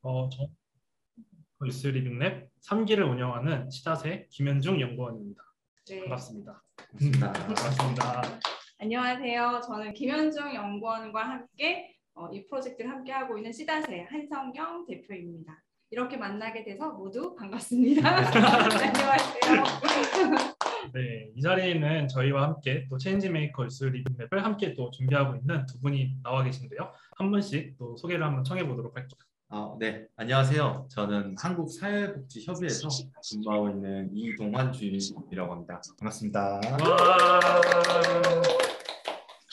저 뉴스 리빙랩 3기를 운영하는 시다세 김현중 연구원입니다. 네. 반갑습니다. 반갑습니다. 반갑습니다. 안녕하세요. 저는 김현중 연구원과 함께 이 프로젝트를 함께 하고 있는 시다세 한성경 대표입니다. 이렇게 만나게 돼서 모두 반갑습니다. 안녕하세요. 네, 이 자리에는 저희와 함께 또 체인지메이커 뉴스 리빙랩을 함께 또 준비하고 있는 두 분이 나와 계신데요. 한 분씩 또 소개를 한번 청해 보도록 할게요. 네, 안녕하세요. 저는 한국사회복지협의회에서 근무하고 있는 이동환 주임이라고 합니다. 반갑습니다.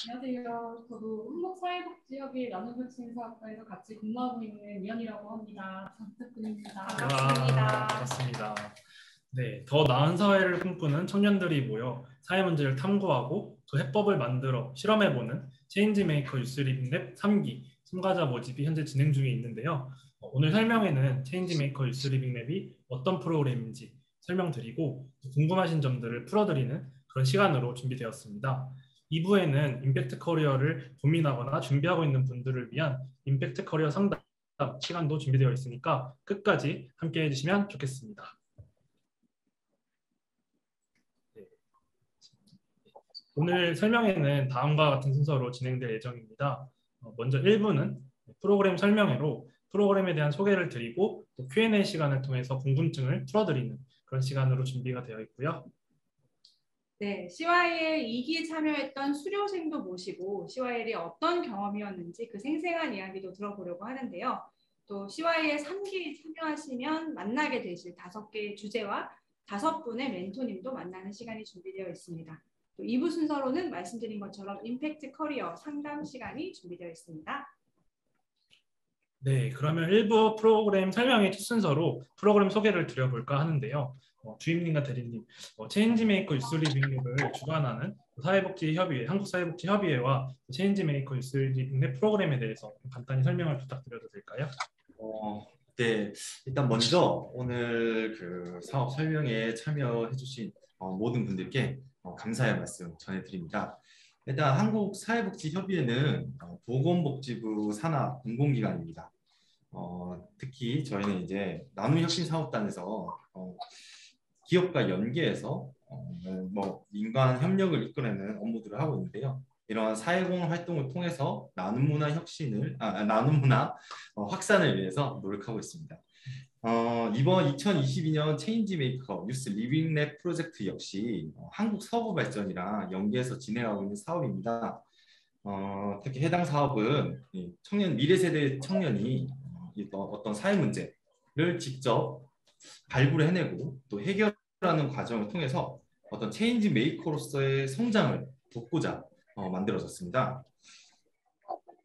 안녕하세요. 저도 한국사회복지협의회 나눔혈신사학과에서 같이 근무하고 있는 위원이라고 합니다. 잘 부탁드립니다. 반갑습니다. 반갑습니다. 네, 더 나은 사회를 꿈꾸는 청년들이 모여 사회 문제를 탐구하고 그 해법을 만들어 실험해보는 체인지메이커 뉴스 리빙랩 3기 참가자 모집이 현재 진행 중에 있는데요. 오늘 설명에는 체인지메이커 뉴스 리빙랩이 어떤 프로그램인지 설명드리고 궁금하신 점들을 풀어드리는 그런 시간으로 준비되었습니다. 2부에는 임팩트 커리어를 고민하거나 준비하고 있는 분들을 위한 임팩트 커리어 상담 시간도 준비되어 있으니까 끝까지 함께 해주시면 좋겠습니다. 오늘 설명회는 다음과 같은 순서로 진행될 예정입니다. 먼저 1부는 프로그램 설명회로 프로그램에 대한 소개를 드리고 또 Q&A 시간을 통해서 궁금증을 풀어드리는 그런 시간으로 준비가 되어 있고요. 네, CYL 2기에 참여했던 수료생도 모시고 CYL이 어떤 경험이었는지 그 생생한 이야기도 들어보려고 하는데요. 또 CYL 3기에 참여하시면 만나게 되실 5개의 주제와 5분의 멘토님도 만나는 시간이 준비되어 있습니다. 또 2부 순서로는 말씀드린 것처럼 임팩트 커리어 상담 시간이 준비되어 있습니다. 네, 그러면 1부 프로그램 설명의 첫 순서로 프로그램 소개를 드려볼까 하는데요. 주임님과 대리님, 체인지메이커 뉴스 리빙랩을 주관하는 사회복지협의회, 한국사회복지협의회와 체인지메이커 뉴스 리빙랩 프로그램에 대해서 간단히 설명을 부탁드려도 될까요? 네, 일단 먼저 오늘 그 사업 설명에 참여해주신 모든 분들께 감사의 말씀 전해드립니다. 일단 한국사회복지협의회는 보건복지부 산하 공공기관입니다. 특히 저희는 이제 나눔혁신사업단에서 기업과 연계해서 민관 협력을 이끌어내는 업무들을 하고 있는데요. 이러한 사회공헌 활동을 통해서 나눔문화 혁신을 나눔문화 확산을 위해서 노력하고 있습니다. 이번 2022년 체인지메이커 뉴스 리빙랩 프로젝트 역시 한국 서부 발전이랑 연계해서 진행하고 있는 사업입니다. 특히 해당 사업은 미래 세대 청년이 어떤 사회 문제를 직접 발굴을 해내고 또 해결하는 과정을 통해서 어떤 체인지 메이커로서의 성장을 돕고자 만들어졌습니다.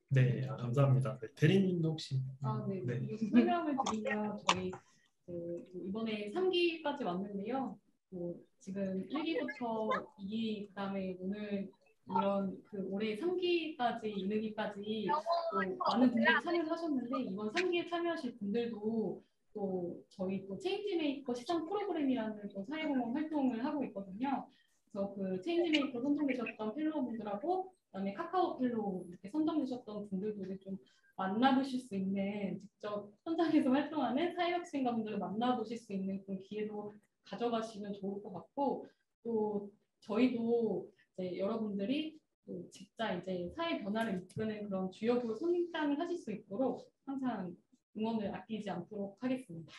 네, 감사합니다. 네, 대리님도 혹시 네. 설명을 드리면 저희 이번에 3기까지 왔는데요. 지금 1기부터 2기 그다음에 오늘 이런 올해 3기까지 이르기까지 또 많은 분들이 참여를 하셨는데 이번 3기에 참여하실 분들도 또 저희 또 체인지메이커 시장 프로그램이라는 또 사회공헌 활동을 하고 있거든요. 그래서 그 체인지메이커 선정되셨던 펠로우분들하고 그다음에 카카오 펠로우 이렇게 선정되셨던 분들도 좀 만나보실 수 있는 직접 현장에서 활동하는 사회혁신가분들을 만나보실 수 있는 그런 기회도 가져가시면 좋을 것 같고 또 저희도 이제 여러분들이 진짜 이제 사회 변화를 이끄는 그런 주역으로 성장을 하실 수 있도록 항상 응원을 아끼지 않도록 하겠습니다.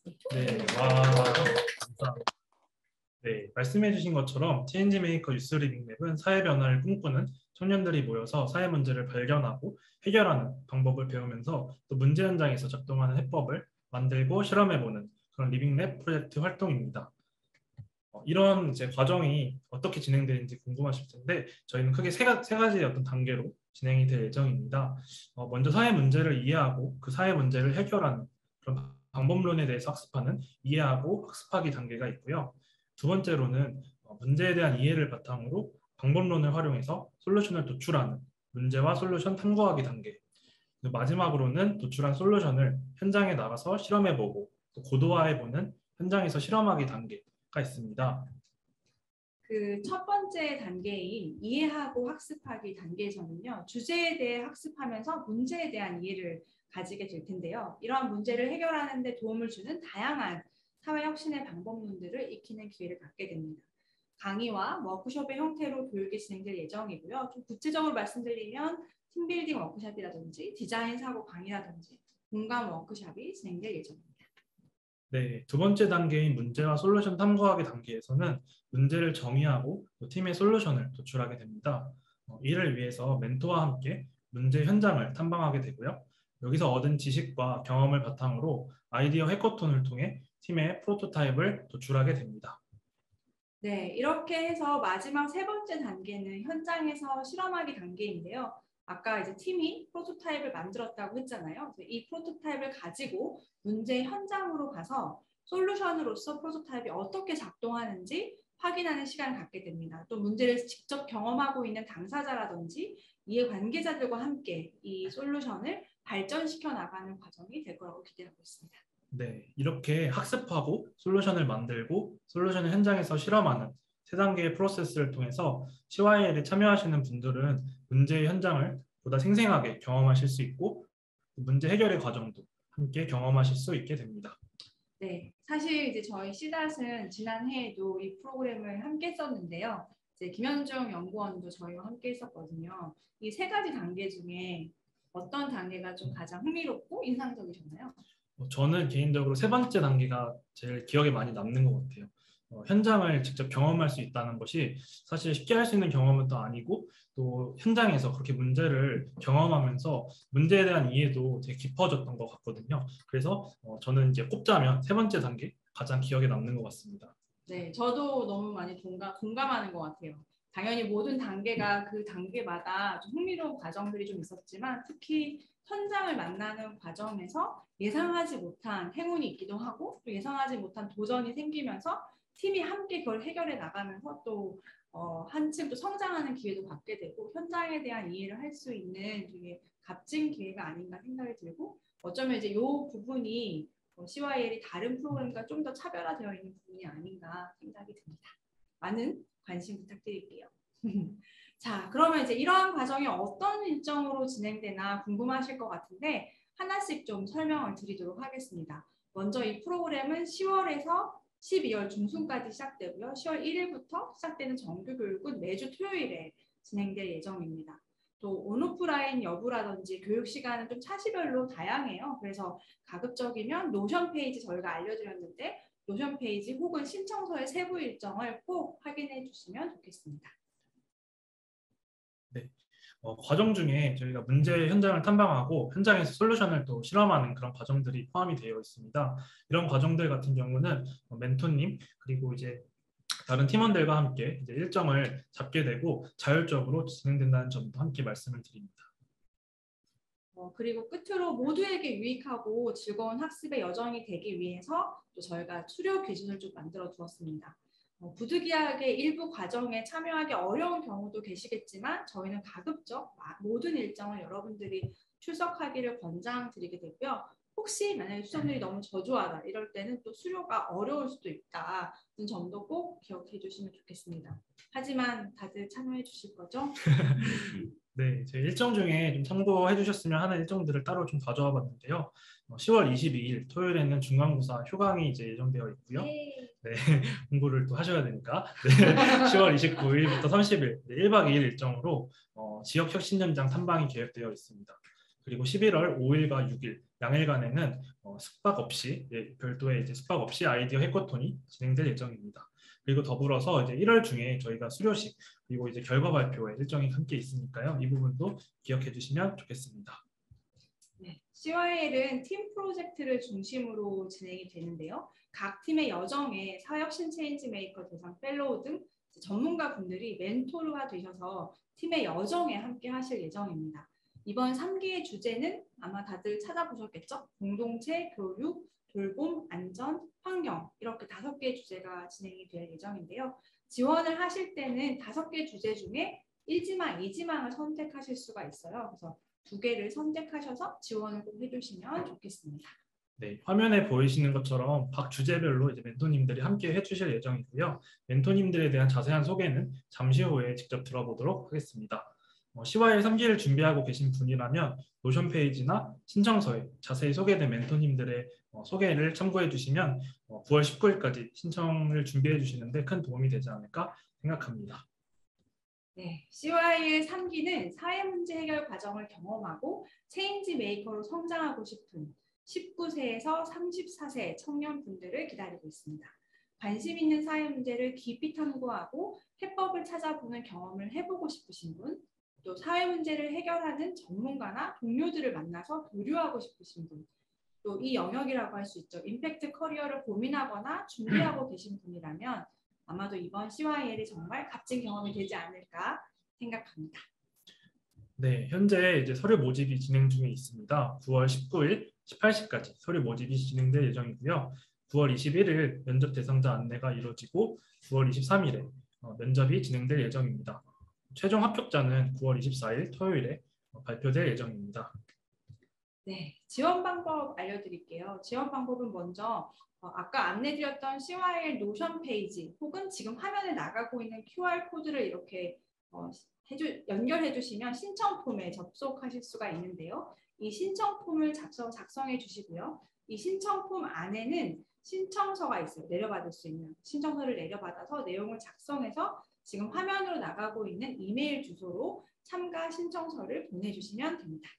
네, 감사합니다. 네, 말씀해주신 것처럼 체인지메이커 뉴스 리빙랩은 사회 변화를 꿈꾸는 청년들이 모여서 사회 문제를 발견하고 해결하는 방법을 배우면서 또 문제 현장에서 작동하는 해법을 만들고 실험해보는 그런 리빙랩 프로젝트 활동입니다. 이런 이제 과정이 어떻게 진행되는지 궁금하실 텐데 저희는 크게 세 가지의 어떤 단계로 진행이 될 예정입니다. 먼저 사회 문제를 이해하고 그 사회 문제를 해결하는 그런 방법론에 대해서 학습하는 이해하고 학습하기 단계가 있고요. 두 번째로는 문제에 대한 이해를 바탕으로 방법론을 활용해서 솔루션을 도출하는 문제와 솔루션 탐구하기 단계. 마지막으로는 도출한 솔루션을 현장에 나가서 실험해보고 또 고도화해보는 현장에서 실험하기 단계가 있습니다. 그 첫 번째 단계인 이해하고 학습하기 단계에서는요. 주제에 대해 학습하면서 문제에 대한 이해를 가지게 될 텐데요. 이러한 문제를 해결하는 데 도움을 주는 다양한 사회혁신의 방법론들을 익히는 기회를 갖게 됩니다. 강의와 워크숍의 형태로 교육이 진행될 예정이고요. 좀 구체적으로 말씀드리면 팀빌딩 워크숍이라든지 디자인 사고 강의라든지 공감 워크숍이 진행될 예정입니다. 네, 두 번째 단계인 문제와 솔루션 탐구하기 단계에서는 문제를 정의하고 또 팀의 솔루션을 도출하게 됩니다. 이를 위해서 멘토와 함께 문제 현장을 탐방하게 되고요. 여기서 얻은 지식과 경험을 바탕으로 아이디어 해커톤을 통해 팀의 프로토타입을 도출하게 됩니다. 네, 이렇게 해서 마지막 세 번째 단계는 현장에서 실험하기 단계인데요. 아까 이제 팀이 프로토타입을 만들었다고 했잖아요. 그래서 이 프로토타입을 가지고 문제 현장으로 가서 솔루션으로서 프로토타입이 어떻게 작동하는지 확인하는 시간을 갖게 됩니다. 또 문제를 직접 경험하고 있는 당사자라든지 이해관계자들과 함께 이 솔루션을 발전시켜 나가는 과정이 될 거라고 기대하고 있습니다. 네, 이렇게 학습하고 솔루션을 만들고 솔루션을 현장에서 실험하는 세 단계의 프로세스를 통해서 CYL에 참여하시는 분들은 문제의 현장을 보다 생생하게 경험하실 수 있고 문제 해결의 과정도 함께 경험하실 수 있게 됩니다. 네, 사실 이제 저희 CDAT은 지난 해에도 이 프로그램을 함께 했었는데요. 이제 김현중 연구원도 저희와 함께 했었거든요. 이 세 가지 단계 중에 어떤 단계가 좀 가장 흥미롭고 인상적이셨나요? 저는 개인적으로 세 번째 단계가 제일 기억에 많이 남는 것 같아요. 현장을 직접 경험할 수 있다는 것이 사실 쉽게 할 수 있는 경험은 또 아니고 또 현장에서 그렇게 문제를 경험하면서 문제에 대한 이해도 되게 깊어졌던 것 같거든요. 그래서 저는 이제 꼽자면 세 번째 단계 가장 기억에 남는 것 같습니다. 네, 저도 너무 많이 공감하는 것 같아요. 당연히 모든 단계가 그 단계마다 좀 흥미로운 과정들이 좀 있었지만 특히 현장을 만나는 과정에서 예상하지 못한 행운이 있기도 하고 또 예상하지 못한 도전이 생기면서 팀이 함께 그걸 해결해 나가면서 또 한층 또 성장하는 기회도 갖게 되고 현장에 대한 이해를 할 수 있는 되게 값진 기회가 아닌가 생각이 들고 어쩌면 이제 이 부분이 CYL이 다른 프로그램과 좀 더 차별화되어 있는 부분이 아닌가 생각이 듭니다. 많은 관심 부탁드릴게요. 자, 그러면 이제 이러한 과정이 어떤 일정으로 진행되나 궁금하실 것 같은데 하나씩 좀 설명을 드리도록 하겠습니다. 먼저 이 프로그램은 10월에서 12월 중순까지 시작되고요. 10월 1일부터 시작되는 정규 교육은 매주 토요일에 진행될 예정입니다. 또 온오프라인 여부라든지 교육 시간은 좀 차시별로 다양해요. 그래서 가급적이면 노션 페이지 저희가 알려드렸는데 노션 페이지 혹은 신청서의 세부 일정을 꼭 확인해 주시면 좋겠습니다. 네. 과정 중에 저희가 문제 현장을 탐방하고 현장에서 솔루션을 또 실험하는 그런 과정들이 포함이 되어 있습니다. 이런 과정들 같은 경우는 멘토님 그리고 이제 다른 팀원들과 함께 이제 일정을 잡게 되고 자율적으로 진행된다는 점도 함께 말씀을 드립니다. 그리고 끝으로 모두에게 유익하고 즐거운 학습의 여정이 되기 위해서 또 저희가 수료 기준을 좀 만들어 두었습니다. 부득이하게 일부 과정에 참여하기 어려운 경우도 계시겠지만 저희는 가급적 모든 일정을 여러분들이 출석하기를 권장드리게 되고요. 혹시 만약에 출석률이 너무 저조하다 이럴 때는 또 수료가 어려울 수도 있다는 점도 꼭 기억해 주시면 좋겠습니다. 하지만 다들 참여해 주실 거죠? 네, 제 일정 중에 좀 참고해 주셨으면 하는 일정들을 따로 좀 가져와 봤는데요. 10월 22일 토요일에는 중간고사 휴강이 이제 예정되어 있고요. 네, 공부를 또 하셔야 되니까. 네, 10월 29일부터 30일 1박 2일 일정으로 지역혁신현장 탐방이 계획되어 있습니다. 그리고 11월 5일과 6일 양일간에는 숙박 없이 별도의 이제 숙박 없이 아이디어 해커톤이 진행될 예정입니다. 그리고 더불어서 이제 1월 중에 저희가 수료식 그리고 이제 결과 발표에 일정이 함께 있으니까요. 이 부분도 기억해 주시면 좋겠습니다. 네, CYL은 팀 프로젝트를 중심으로 진행이 되는데요. 각 팀의 여정에 사회혁신 체인지 메이커 대상 펠로우 등 전문가 분들이 멘토가 되셔서 팀의 여정에 함께 하실 예정입니다. 이번 3기의 주제는 아마 다들 찾아보셨겠죠? 공동체, 교육, 돌봄, 안전, 환경 이렇게 5개의 주제가 진행이 될 예정인데요. 지원을 하실 때는 5개 주제 중에 1지망, 2지망을 선택하실 수가 있어요. 그래서 2개를 선택하셔서 지원을 꼭 해주시면 좋겠습니다. 네, 화면에 보이시는 것처럼 각 주제별로 이제 멘토님들이 함께 해주실 예정이고요. 멘토님들에 대한 자세한 소개는 잠시 후에 직접 들어보도록 하겠습니다. CYL 3기를 준비하고 계신 분이라면 노션 페이지나 신청서에 자세히 소개된 멘토님들의 소개를 참고해 주시면 9월 19일까지 신청을 준비해 주시는데 큰 도움이 되지 않을까 생각합니다. 네, CYL 3기는 사회 문제 해결 과정을 경험하고 체인지 메이커로 성장하고 싶은 19세에서 34세 청년분들을 기다리고 있습니다. 관심 있는 사회 문제를 깊이 탐구하고 해법을 찾아보는 경험을 해보고 싶으신 분, 또 사회 문제를 해결하는 전문가나 동료들을 만나서 교류하고 싶으신 분, 또 이 영역이라고 할 수 있죠. 임팩트 커리어를 고민하거나 준비하고 계신 분이라면 아마도 이번 CYL이 정말 값진 경험이 되지 않을까 생각합니다. 네, 현재 이제 서류 모집이 진행 중에 있습니다. 9월 19일 18시까지 서류 모집이 진행될 예정이고요. 9월 21일 면접 대상자 안내가 이루어지고 9월 23일에 면접이 진행될 예정입니다. 최종 합격자는 9월 24일 토요일에 발표될 예정입니다. 네, 지원 방법 알려드릴게요. 지원 방법은 먼저 아까 안내드렸던 CYL 노션 페이지 혹은 지금 화면에 나가고 있는 QR코드를 이렇게 연결해 주시면 신청 폼에 접속하실 수가 있는데요. 이 신청 폼을 작성해 주시고요. 이 신청 폼 안에는 신청서가 있어요. 내려받을 수 있는 신청서를 내려받아서 내용을 작성해서 지금 화면으로 나가고 있는 이메일 주소로 참가 신청서를 보내주시면 됩니다.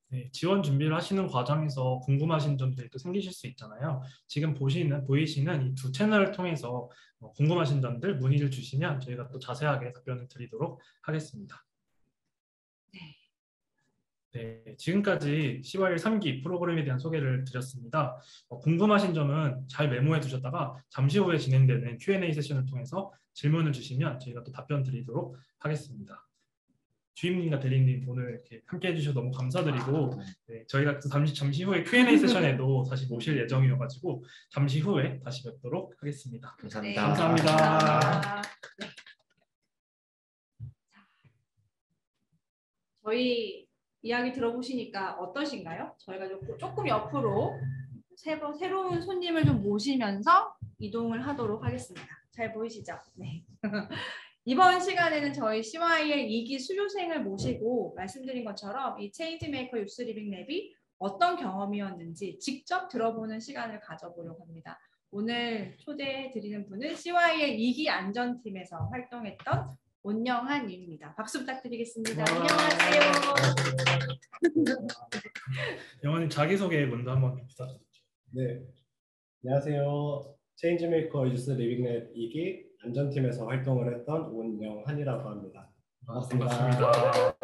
네, 지원 준비를 하시는 과정에서 궁금하신 점들이 또 생기실 수 있잖아요. 지금 보이시는 이 두 채널을 통해서 궁금하신 점들 문의를 주시면 저희가 또 자세하게 답변을 드리도록 하겠습니다. 네, 지금까지 CYL 3기 프로그램에 대한 소개를 드렸습니다. 궁금하신 점은 잘 메모해 두셨다가 잠시 후에 진행되는 Q&A 세션을 통해서 질문을 주시면 저희가 또 답변 드리도록 하겠습니다. 주임님과 대리님 오늘 이렇게 함께 해주셔서 너무 감사드리고 네, 저희가 또 잠시 후에 Q&A 세션에도 다시 모실 예정이어가지고 잠시 후에 다시 뵙도록 하겠습니다. 감사합니다. 네, 감사합니다. 감사합니다. 네. 저희 이야기 들어보시니까 어떠신가요? 저희가 조금 옆으로 새로운 손님을 좀 모시면서 이동을 하도록 하겠습니다. 잘 보이시죠? 네. 이번 시간에는 저희 CYL 2기 수료생을 모시고 말씀드린 것처럼 이 체인지메이커 유스 리빙 랩이 어떤 경험이었는지 직접 들어보는 시간을 가져보려고 합니다. 오늘 초대해 드리는 분은 CYL 2기 안전팀에서 활동했던 온영한 님입니다. 박수 부탁드리겠습니다. 안녕하세요. 영원님 자기소개 먼저 한번 부탁드립니다. 네, 안녕하세요. 체인지메이커 유스 리빙랩 2기 안전팀에서 활동을 했던 온영한이라고 합니다. 반갑습니다. 반갑습니다.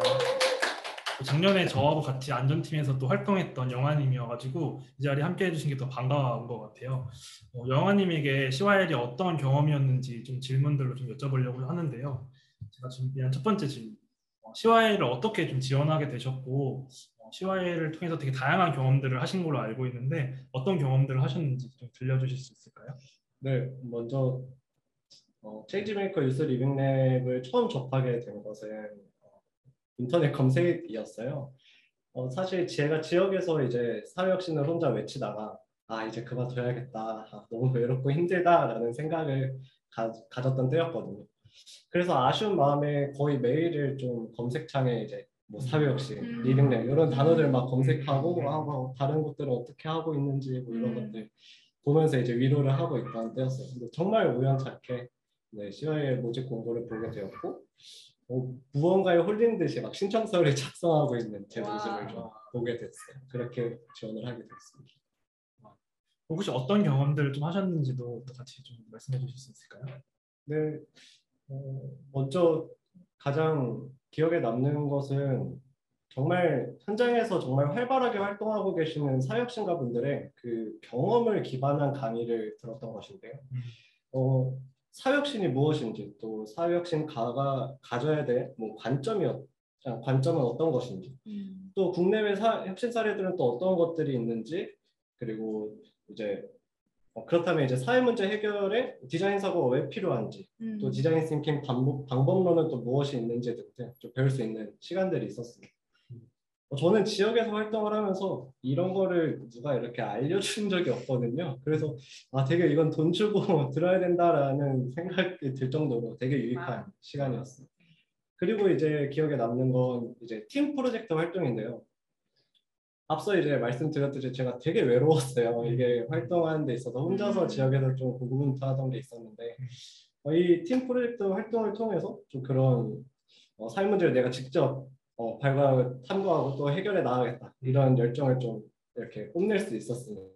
작년에 저하고 같이 안전팀에서 또 활동했던 영환님이어가지고 이 자리에 함께 해주신 게 더 반가운 것 같아요. 영환님에게 CYL이 어떤 경험이었는지 좀 질문들로 좀 여쭤보려고 하는데요. 제가 준비한 첫 번째 질문. CYL을 어떻게 좀 지원하게 되셨고 CYL을 통해서 되게 다양한 경험들을 하신 걸로 알고 있는데 어떤 경험들을 하셨는지 좀 들려주실 수 있을까요? 네, 먼저 체인지메이커 유스 리빙랩을 처음 접하게 된 것은 인터넷 검색이었어요. 사실 제가 지역에서 이제 사회혁신을 혼자 외치다가 이제 그만둬야겠다, 너무 외롭고 힘들다라는 생각을 가졌던 때였거든요. 그래서 아쉬운 마음에 거의 매일을 좀 검색창에 이제 뭐 사회혁신, 리빙랩 이런 단어들 막 검색하고 다른 곳들은 어떻게 하고 있는지 뭐 이런 것들 보면서 이제 위로를 하고 있던 때였어요. 근데 정말 우연찮게 CYL 모집 공고를 보게 되었고 무언가에 홀린 듯이 막 신청서를 작성하고 있는 제 모습을 좀 보게 됐어요. 그렇게 지원을 하게 됐습니다. 혹시 어떤 경험들을 좀 하셨는지도 또 같이 좀 말씀해 주실 수 있을까요? 네, 먼저 가장 기억에 남는 것은 정말 현장에서 정말 활발하게 활동하고 계시는 사회혁신가 분들의 그 경험을 기반한 강의를 들었던 것인데요. 사회혁신이 무엇인지 또 사회혁신가가 가져야 될 뭐 관점은 어떤 것인지 또 국내외 혁신 사례들은 또 어떤 것들이 있는지 그리고 이제 그렇다면 이제 사회 문제 해결에 디자인 사고가 왜 필요한지 또 디자인 싱킹 방법론은 또 무엇이 있는지 등등 좀 배울 수 있는 시간들이 있었습니다. 저는 지역에서 활동을 하면서 이런 거를 누가 이렇게 알려준 적이 없거든요. 그래서 되게 이건 돈 주고 들어야 된다라는 생각이 들 정도로 되게 유익한 시간이었어요. 그리고 이제 기억에 남는 건 이제 팀 프로젝트 활동인데요. 앞서 이제 말씀드렸듯이 제가 되게 외로웠어요. 이게 활동하는 데 있어서 혼자서 지역에서 좀 고군분투하던 게 있었는데 이 팀 프로젝트 활동을 통해서 좀 그런 사회 문제를 내가 직접 탐구하고 또 해결해 나가겠다 이런 열정을 좀 이렇게 뽐낼 수 있었습니다.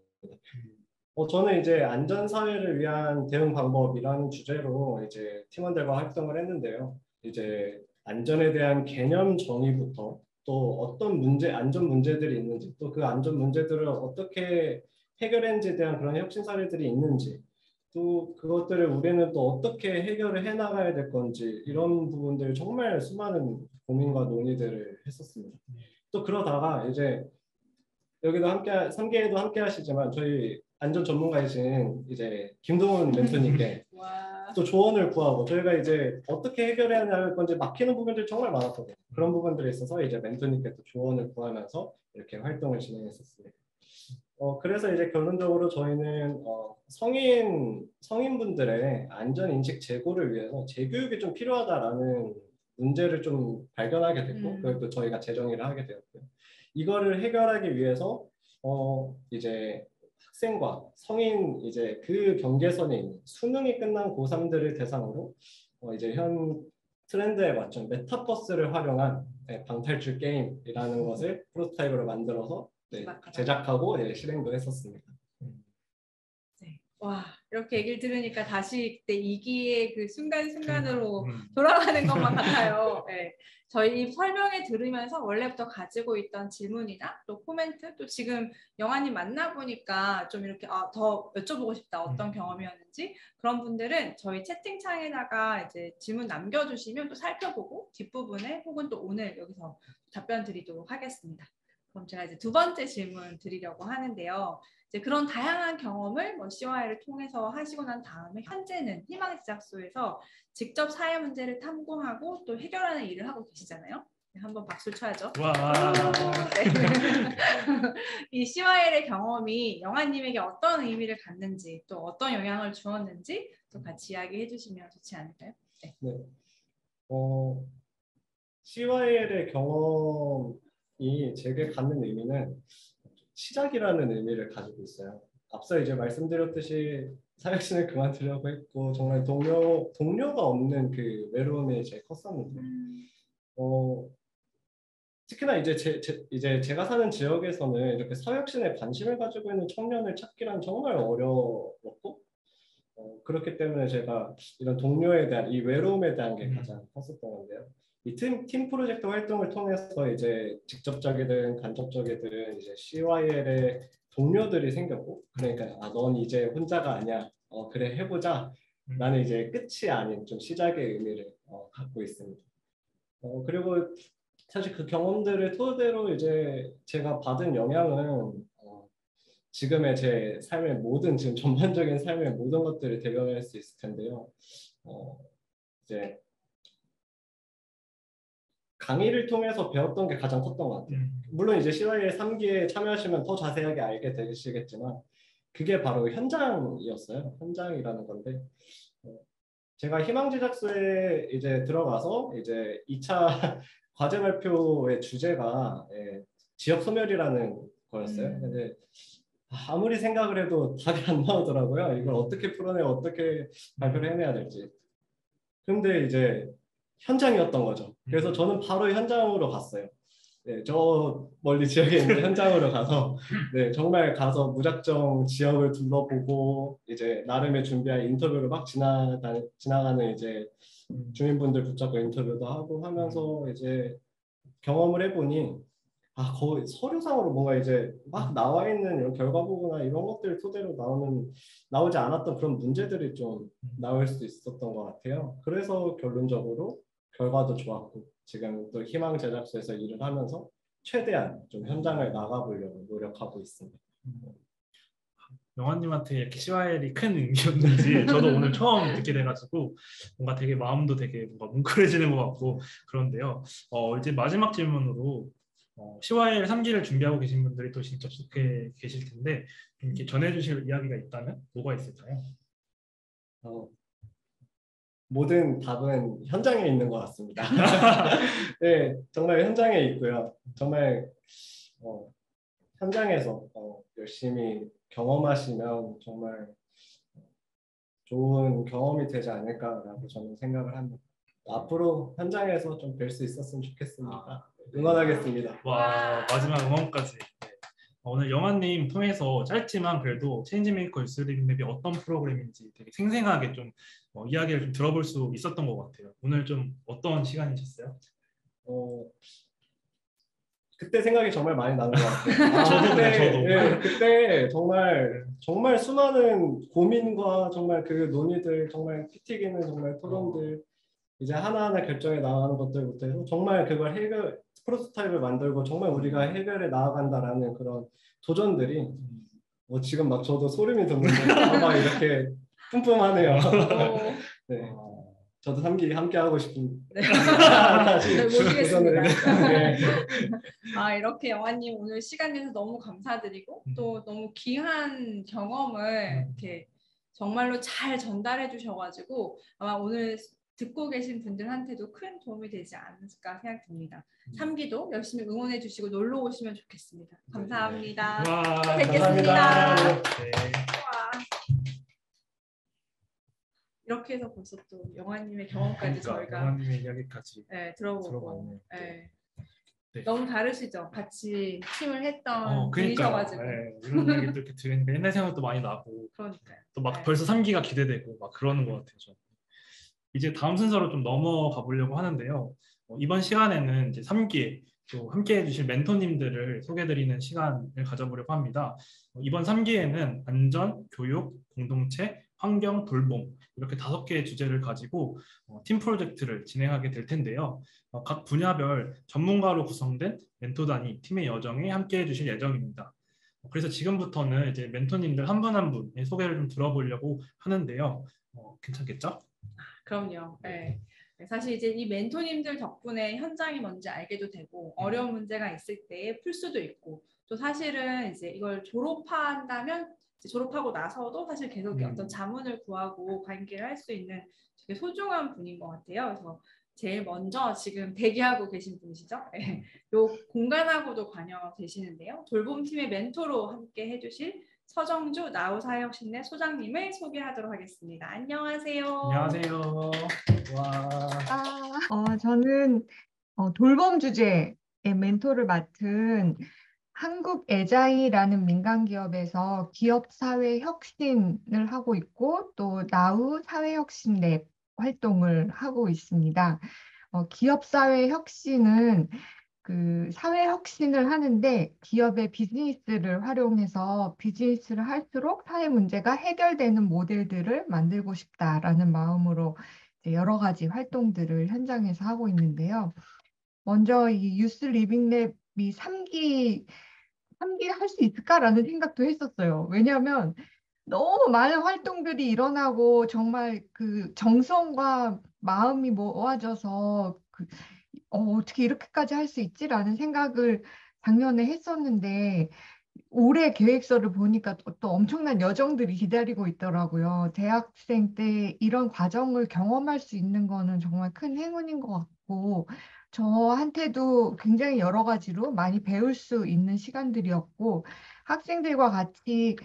저는 이제 안전 사회를 위한 대응 방법이라는 주제로 이제 팀원들과 활동을 했는데요. 이제 안전에 대한 개념 정의부터 또 어떤 안전 문제들이 있는지 또 그 안전 문제들을 어떻게 해결했는지에 대한 그런 혁신 사례들이 있는지 또 그것들을 우리는 또 어떻게 해결을 해나가야 될 건지 이런 부분들 정말 수많은 고민과 논의들을 했었습니다. 또 그러다가 이제 여기도 함께 3기에도 함께 하시지만 저희 안전 전문가이신 이제 김동훈 멘토님께 또 조언을 구하고 저희가 이제 어떻게 해결해야 할 건지 막히는 부분들이 정말 많았거든요. 그런 부분들에 있어서 이제 멘토님께 또 조언을 구하면서 이렇게 활동을 진행했었습니다. 그래서 이제 결론적으로 저희는 성인분들의 안전 인식 제고를 위해서 재교육이 좀 필요하다라는 문제를 좀 발견하게 됐고 그걸 또 저희가 재정의를 하게 되었고요. 이거를 해결하기 위해서 이제 학생과 성인 이제 그 경계선에 있는 수능이 끝난 고3들을 대상으로 이제 현 트렌드에 맞춘 메타버스를 활용한 방탈출 게임이라는 것을 프로토타입으로 만들어서 제작하고 실행도 했었습니다. 네. 와, 이렇게 얘기를 들으니까 다시 그때 2기의 그 순간순간으로 돌아가는 것만 같아요. 네. 저희 설명회 들으면서 원래부터 가지고 있던 질문이나 또 코멘트 또 지금 영화님 만나보니까 좀 이렇게 더 여쭤보고 싶다 어떤 경험이었는지 그런 분들은 저희 채팅창에다가 이제 질문 남겨주시면 또 살펴보고 뒷부분에 혹은 또 오늘 여기서 답변 드리도록 하겠습니다. 그럼 제가 이제 두 번째 질문 드리려고 하는데요. 이제 그런 다양한 경험을 CY를 통해서 하시고 난 다음에 현재는 희망제작소에서 직접 사회 문제를 탐구하고 또 해결하는 일을 하고 계시잖아요. 네, 한번 박수 쳐야죠. 와. 네. 이 CYL의 경험이 영화님에게 어떤 의미를 갖는지 또 어떤 영향을 주었는지 또 같이 이야기해 주시면 좋지 않을까요? 네. 네. CYL의 경험이 제게 갖는 의미는 시작이라는 의미를 가지고 있어요. 앞서 이제 말씀드렸듯이 사역신을 그만두려고 했고 정말 동료가 없는 그 외로움이 이제 컸었는데 특히나 이제 제가 사는 지역에서는 이렇게 사역신에 관심을 가지고 있는 청년을 찾기란 정말 어려웠고 그렇기 때문에 제가 이런 동료에 대한 이 외로움에 대한 게 가장 컸었던 건데요. 이 팀 프로젝트 활동을 통해서 이제 직접적이든 간접적이든 이제 CYL의 동료들이 생겼고 그러니까 넌 이제 혼자가 아니야. 그래 해보자. 나는 이제 끝이 아닌 좀 시작의 의미를 갖고 있습니다. 그리고 사실 그 경험들을 토대로 이제 제가 받은 영향은 지금의 제 삶의 지금 전반적인 삶의 모든 것들을 대변할 수 있을 텐데요. 이제 강의를 통해서 배웠던 게 가장 컸던 것 같아요. 물론 이제 CYL 3기에 참여하시면 더 자세하게 알게 되시겠지만 그게 바로 현장이었어요. 현장이라는 건데 제가 희망제작소에 이제 들어가서 이제 2차 과제 발표의 주제가 지역 소멸이라는 거였어요. 근데 아무리 생각을 해도 답이 안 나오더라고요. 이걸 어떻게 풀어내고 어떻게 발표를 해내야 될지. 근데 이제 현장이었던 거죠. 그래서 저는 바로 현장으로 갔어요. 네, 저 멀리 지역에 있는 현장으로 가서 정말 가서 무작정 지역을 둘러보고 이제 나름의 준비한 인터뷰를 막 지나가는 이제 주민분들 붙잡고 인터뷰도 하고 하면서 이제 경험을 해보니 거의 서류상으로 뭔가 이제 막 나와 있는 이런 결과 보고나 이런 것들 토대로 나오지 않았던 그런 문제들이 좀 나올 수 있었던 것 같아요. 그래서 결론적으로 결과도 좋았고 지금 또 희망 제작소에서 일을 하면서 최대한 좀 현장을 나가보려고 노력하고 있습니다. 영화님한테 이렇게 CYL이 큰 의미였는지 저도 오늘 처음 듣게 돼가지고 뭔가 되게 마음도 되게 뭔가 뭉클해지는 것 같고 그런데요. 이제 마지막 질문으로 CYL 3기를 준비하고 계신 분들이 또 진짜 좋게 계실 텐데 이렇게 전해주실 이야기가 있다면 뭐가 있을까요? 모든 답은 현장에 있는 것 같습니다. 네, 정말 현장에 있고요. 정말 현장에서 열심히 경험하시면 정말 좋은 경험이 되지 않을까라고 저는 생각을 합니다. 앞으로 현장에서 좀 뵐 수 있었으면 좋겠습니다. 응원하겠습니다. 와, 마지막 응원까지. 네. 오늘 영화님 통해서 짧지만 그래도 체인지메이커 유스 리빙랩이 어떤 프로그램인지 되게 생생하게 좀 이야기를 좀 들어볼 수 있었던 것 같아요. 오늘 좀 어떤 시간이셨어요? 그때 생각이 정말 많이 나는 것 같아요. 저도 그래요, 저도. 네, 그때 정말 수많은 고민과 정말 그 논의들, 정말 피 튀기는 정말 토론들, 이제 하나하나 결정해 나가는 것들부터 해서 정말 그걸 프로토타입을 만들고 정말 우리가 해결해 나아간다라는 그런 도전들이 지금 막 저도 소름이 돋는데 막 이렇게 뿜뿜하네요. 네. 저도 3기 함께 하고 싶은. 네. 모시겠습니다. 네. 이렇게 영화님 오늘 시간 내서 너무 감사드리고 또 너무 귀한 경험을 이렇게 정말로 잘 전달해 주셔가지고 아마 오늘 듣고 계신 분들한테도 큰 도움이 되지 않을까 생각됩니다. 3기도 열심히 응원해 주시고 놀러 오시면 좋겠습니다. 감사합니다. 와, 또 뵙겠습니다. 감사합니다. 네. 이렇게 해서 벌써 또 영화님의 경험까지 저희가 영화님의 이야기까지 들어보고 들어봤네요. 네. 너무 다르시죠? 같이 팀을 했던 그러니까요. 분이셔가지고 이런 얘기도 이렇게 들으니까 옛날 생각도 많이 나고 그러니까요. 또 막 벌써 3기가 기대되고 막 그러는 것 같아요. 저는. 이제 다음 순서로 좀 넘어가 보려고 하는데요. 이번 시간에는 이제 3기에 또 함께 해주실 멘토님들을 소개해드리는 시간을 가져보려고 합니다. 이번 3기에는 안전, 교육, 공동체, 환경, 돌봄 이렇게 5개의 주제를 가지고 팀 프로젝트를 진행하게 될 텐데요. 각 분야별 전문가로 구성된 멘토단이 팀의 여정에 함께 해주실 예정입니다. 그래서 지금부터는 이제 멘토님들 한 분 한 분의 소개를 좀 들어보려고 하는데요. 괜찮겠죠? 그럼요. 네. 사실 이제 이 멘토님들 덕분에 현장이 뭔지 알게도 되고 어려운 문제가 있을 때 풀 수도 있고 또 사실은 이제 이걸 졸업한다면 이제 졸업하고 나서도 사실 계속 어떤 자문을 구하고 관계를 할 수 있는 되게 소중한 분인 것 같아요. 그래서 제일 먼저 지금 대기하고 계신 분이시죠. 네. 요 공간하고도 관여되시는데요. 돌봄팀의 멘토로 함께 해주실 서정주 나우사회혁신내 소장님을 소개하도록 하겠습니다. 안녕하세요. 안녕하세요. 와. 저는 돌봄 주제의 멘토를 맡은 한국 에자이라는 민간 기업에서 기업 사회 혁신을 하고 있고 또 나우 사회혁신 랩 활동을 하고 있습니다. 기업 사회 혁신은 그 사회 혁신을 하는데 기업의 비즈니스를 활용해서 비즈니스를 할수록 사회 문제가 해결되는 모델들을 만들고 싶다라는 마음으로 여러 가지 활동들을 현장에서 하고 있는데요. 먼저 이 유스 리빙랩이 3기 할 수 있을까라는 생각도 했었어요. 왜냐하면 너무 많은 활동들이 일어나고 정말 그 정성과 마음이 모아져서 어떻게 이렇게까지 할 수 있지라는 생각을 작년에 했었는데 올해 계획서를 보니까 또 엄청난 여정들이 기다리고 있더라고요. 대학생 때 이런 과정을 경험할 수 있는 거는 정말 큰 행운인 것 같고 저한테도 굉장히 여러 가지로 많이 배울 수 있는 시간들이었고 학생들과 같이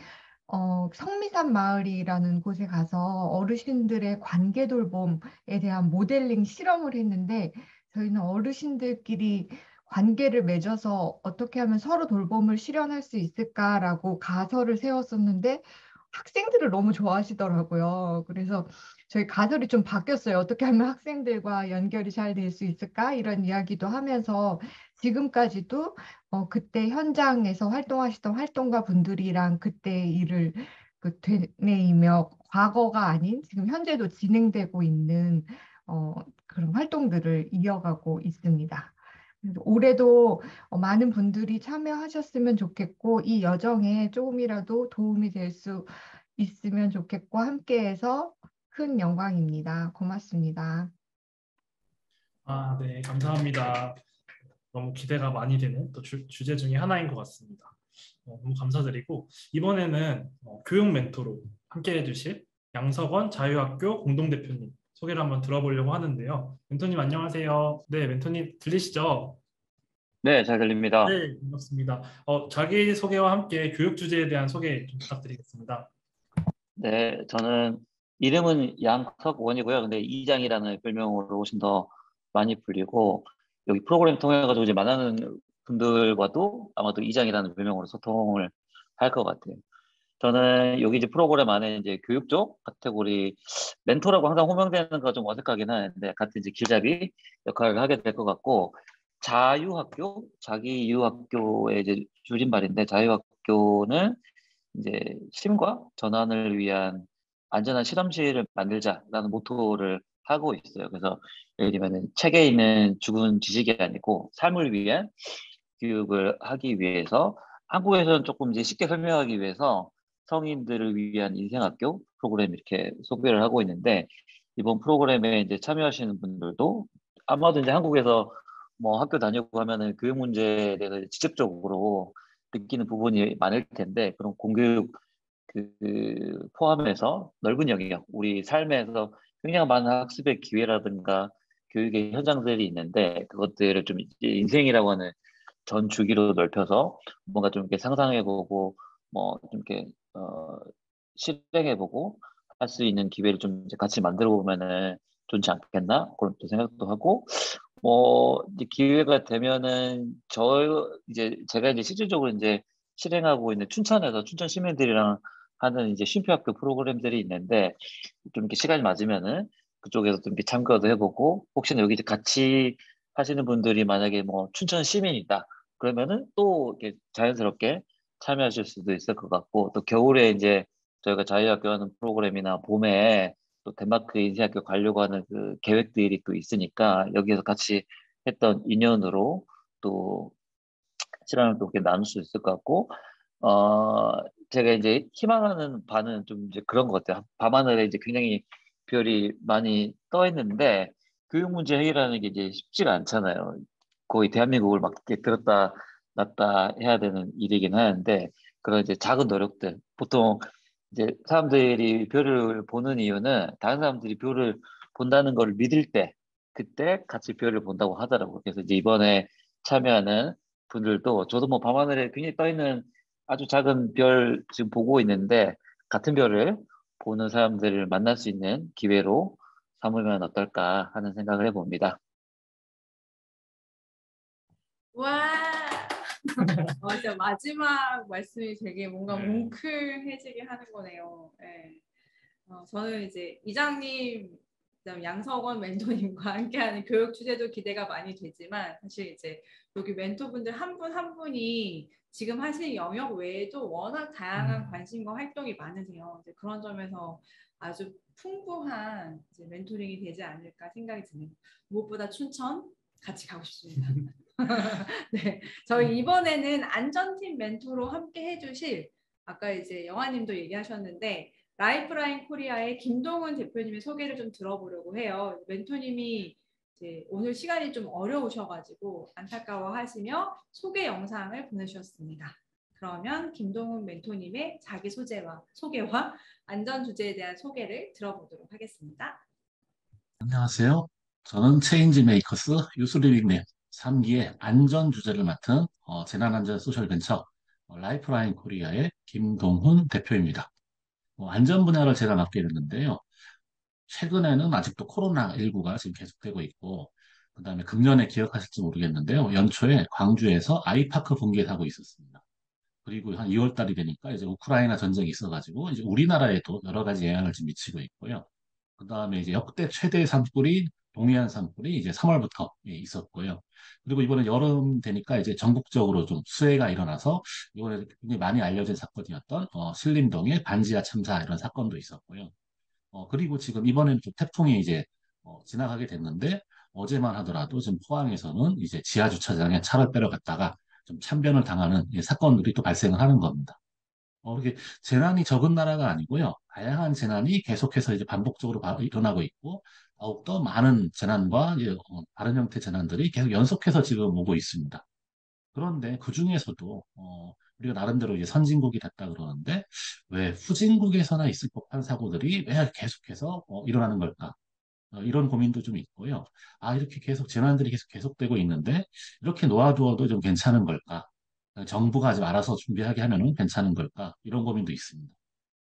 성미산 마을이라는 곳에 가서 어르신들의 관계 돌봄에 대한 모델링 실험을 했는데 저희는 어르신들끼리 관계를 맺어서 어떻게 하면 서로 돌봄을 실현할 수 있을까라고 가설을 세웠었는데 학생들을 너무 좋아하시더라고요. 그래서 저희 가설이 좀 바뀌었어요. 어떻게 하면 학생들과 연결이 잘 될 수 있을까? 이런 이야기도 하면서 지금까지도 그때 현장에서 활동하시던 활동가 분들이랑 그때 일을 되뇌이며 과거가 아닌 지금 현재도 진행되고 있는 그런 활동들을 이어가고 있습니다. 올해도 많은 분들이 참여하셨으면 좋겠고 이 여정에 조금이라도 도움이 될 수 있으면 좋겠고 함께해서 큰 영광입니다. 고맙습니다. 네, 감사합니다. 너무 기대가 많이 되는 또 주제 중에 하나인 것 같습니다. 너무 감사드리고 이번에는 교육 멘토로 함께 해주실 양석원 자유학교 공동대표님 소개를 한번 들어보려고 하는데요. 멘토님 안녕하세요. 네, 멘토님 들리시죠? 네, 잘 들립니다. 네, 반갑습니다. 자기 소개와 함께 교육 주제에 대한 소개 좀 부탁드리겠습니다. 네, 저는 이름은 양석원이고요. 근데 이장이라는 별명으로 훨씬 더 많이 불리고 여기 프로그램 통해 가지고 이제 만나는 분들과도 아마도 이장이라는 별명으로 소통을 할 것 같아요. 저는 여기 이제 프로그램 안에 이제 교육 쪽 카테고리 멘토라고 항상 호명되는 거 좀 어색하긴 하는데 같은 이제 길잡이 역할을 하게 될 것 같고 자유학교, 자기유학교의 이제 줄임말인데 자유학교는 이제 심과 전환을 위한 안전한 실험실을 만들자라는 모토를 하고 있어요. 그래서 예를 들면 책에 있는 죽은 지식이 아니고 삶을 위한 교육을 하기 위해서 한국에서는 조금 이제 쉽게 설명하기 위해서 성인들을 위한 인생학교 프로그램 이렇게 소개를 하고 있는데 이번 프로그램에 이제 참여하시는 분들도 아마도 이제 한국에서 뭐 학교 다니고 하면은 교육 문제에 대해서 직접적으로 느끼는 부분이 많을 텐데 그런 공교육 포함해서 넓은 영역, 우리 삶에서 굉장히 많은 학습의 기회라든가 교육의 현장들이 있는데 그것들을 좀 이제 인생이라고 하는 전 주기로 넓혀서 뭔가 좀 이렇게 상상해보고 뭐 좀 이렇게 실행해보고 할 수 있는 기회를 좀 이제 같이 만들어 보면은 좋지 않겠나 그런 또 생각도 하고 뭐 이제 기회가 되면은 이제 제가 이제 실질적으로 이제 실행하고 있는 춘천에서 춘천 시민들이랑 하는 이제 쉼표학교 프로그램들이 있는데 좀 이렇게 시간이 맞으면은 그쪽에서 좀 이렇게 참가도 해보고 혹시나 여기 이제 같이 하시는 분들이 만약에 뭐 춘천 시민이다 그러면은 또 이렇게 자연스럽게 참여하실 수도 있을 것 같고 또 겨울에 이제 저희가 자유학교 하는 프로그램이나 봄에 또 덴마크 인생학교 가려고 하는 그 계획들이 또 있으니까 여기에서 같이 했던 인연으로 또 시간을 또 이렇게 나눌 수 있을 것 같고 어 제가 이제 희망하는 바는 좀 이제 그런 것 같아요. 밤하늘에 이제 굉장히 별이 많이 떠 있는데 교육 문제 해결하는 게 이제 쉽지가 않잖아요. 거의 대한민국을 막 이렇게 들었다 놨다 해야 되는 일이긴 하는데 그런 이제 작은 노력들 보통 이제 사람들이 별을 보는 이유는 다른 사람들이 별을 본다는 걸 믿을 때 그때 같이 별을 본다고 하더라고요. 그래서 이제 이번에 참여하는 분들도 저도 뭐 밤하늘에 굉장히 떠 있는 아주 작은 별 지금 보고 있는데 같은 별을 보는 사람들을 만날 수 있는 기회로 삼으면 어떨까 하는 생각을 해봅니다. 와, 진짜 마지막 말씀이 되게 뭔가 네. 뭉클해지게 하는 거네요. 네. 저는 이제 이장님, 그다음 양석원 멘토님과 함께하는 교육 주제도 기대가 많이 되지만 사실 이제 여기 멘토분들 한 분 한 분이 지금 하시는 영역 외에도 워낙 다양한 관심과 활동이 많으세요. 이제 그런 점에서 아주 풍부한 이제 멘토링이 되지 않을까 생각이 드네요. 무엇보다 춘천 같이 가고 싶습니다. 네, 저희 이번에는 안전팀 멘토로 함께 해주실 아까 이제 영화님도 얘기하셨는데 라이프라인 코리아의 김동훈 대표님의 소개를 좀 들어보려고 해요. 멘토님이 이제 오늘 시간이 좀 어려우셔가지고 안타까워하시며 소개 영상을 보내주셨습니다. 그러면 김동훈 멘토님의 자기 소개와 안전 주제에 대한 소개를 들어보도록 하겠습니다. 안녕하세요. 저는 체인지 메이커스 유스리빙랩 3기의 안전 주제를 맡은 재난안전 소셜벤처 라이프라인 코리아의 김동훈 대표입니다. 안전 분야를 제가 맡게 됐는데요. 최근에는 아직도 코로나19가 지금 계속되고 있고, 그 다음에 금년에 기억하실지 모르겠는데요. 연초에 광주에서 아이파크 붕괴 사고 있었습니다. 그리고 한 2월 달이 되니까 이제 우크라이나 전쟁이 있어가지고 이제 우리나라에도 여러 가지 영향을 좀 미치고 있고요. 그 다음에 이제 역대 최대 산불이 동해안 산불이 이제 3월부터 있었고요. 그리고 이번에 여름 되니까 이제 전국적으로 좀 수해가 일어나서 이번에 굉장히 많이 알려진 사건이었던 신림동의 반지하 참사 이런 사건도 있었고요. 그리고 지금 이번에는 좀 태풍이 이제 지나가게 됐는데 어제만 하더라도 지금 포항에서는 이제 지하 주차장에 차를 빼러 갔다가 좀 참변을 당하는 사건들이 또 발생을 하는 겁니다. 이렇게 재난이 적은 나라가 아니고요. 다양한 재난이 계속해서 이제 반복적으로 일어나고 있고, 더욱더 많은 재난과 이제 다른 형태 재난들이 계속 연속해서 지금 오고 있습니다. 그런데 그 중에서도, 우리가 나름대로 이제 선진국이 됐다 그러는데, 왜 후진국에서나 있을 법한 사고들이 왜 계속해서 일어나는 걸까? 이런 고민도 좀 있고요. 이렇게 계속 재난들이 계속되고 있는데 이렇게 놓아두어도 좀 괜찮은 걸까? 정부가 좀 알아서 준비하게 하면은 괜찮은 걸까? 이런 고민도 있습니다.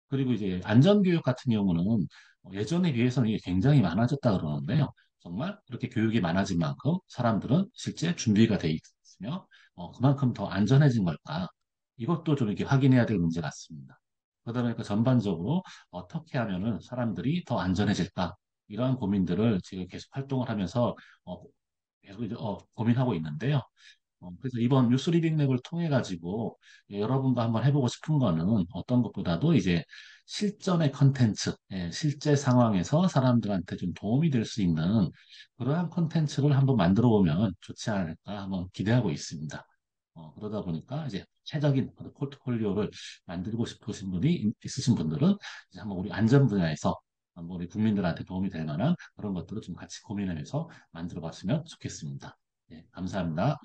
그리고 이제 안전교육 같은 경우는 예전에 비해서는 이게 굉장히 많아졌다 그러는데요. 정말 그렇게 교육이 많아진 만큼 사람들은 실제 준비가 돼 있으며 그만큼 더 안전해진 걸까? 이것도 좀 이렇게 확인해야 될 문제 같습니다. 그러다 보니까 전반적으로 어떻게 하면은 사람들이 더 안전해질까? 이러한 고민들을 지금 계속 활동을 하면서 계속 이제, 고민하고 있는데요. 그래서 이번 뉴스 리딩 랩을 통해 가지고 여러분과 한번 해보고 싶은 거는 어떤 것보다도 이제 실전의 컨텐츠, 실제 상황에서 사람들한테 좀 도움이 될 수 있는 그러한 컨텐츠를 한번 만들어 보면 좋지 않을까 한번 기대하고 있습니다. 그러다 보니까 이제 최적인 포트폴리오를 만들고 싶으신 분이 있으신 분들은 이제 한번 우리 안전 분야에서 한번 우리 국민들한테 도움이 될 만한 그런 것들을 좀 같이 고민하면서 만들어 봤으면 좋겠습니다. 네, 감사합니다.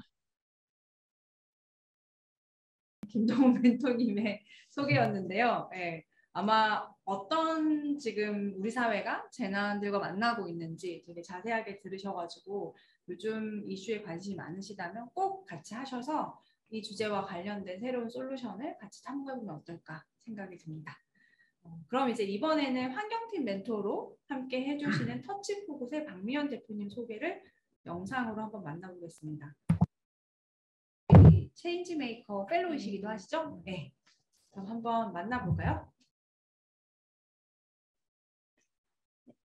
김동훈 멘토님의 소개였는데요. 예, 아마 어떤 지금 우리 사회가 재난들과 만나고 있는지 되게 자세하게 들으셔가지고 요즘 이슈에 관심이 많으시다면 꼭 같이 하셔서 이 주제와 관련된 새로운 솔루션을 같이 탐구해보면 어떨까 생각이 듭니다. 그럼 이제 이번에는 환경팀 멘토로 함께 해주시는 터치포굿의 박미연 대표님 소개를 영상으로 한번 만나보겠습니다. 체인지 메이커 펠로우이시기도 하시죠? 네. 그럼 한번 만나볼까요?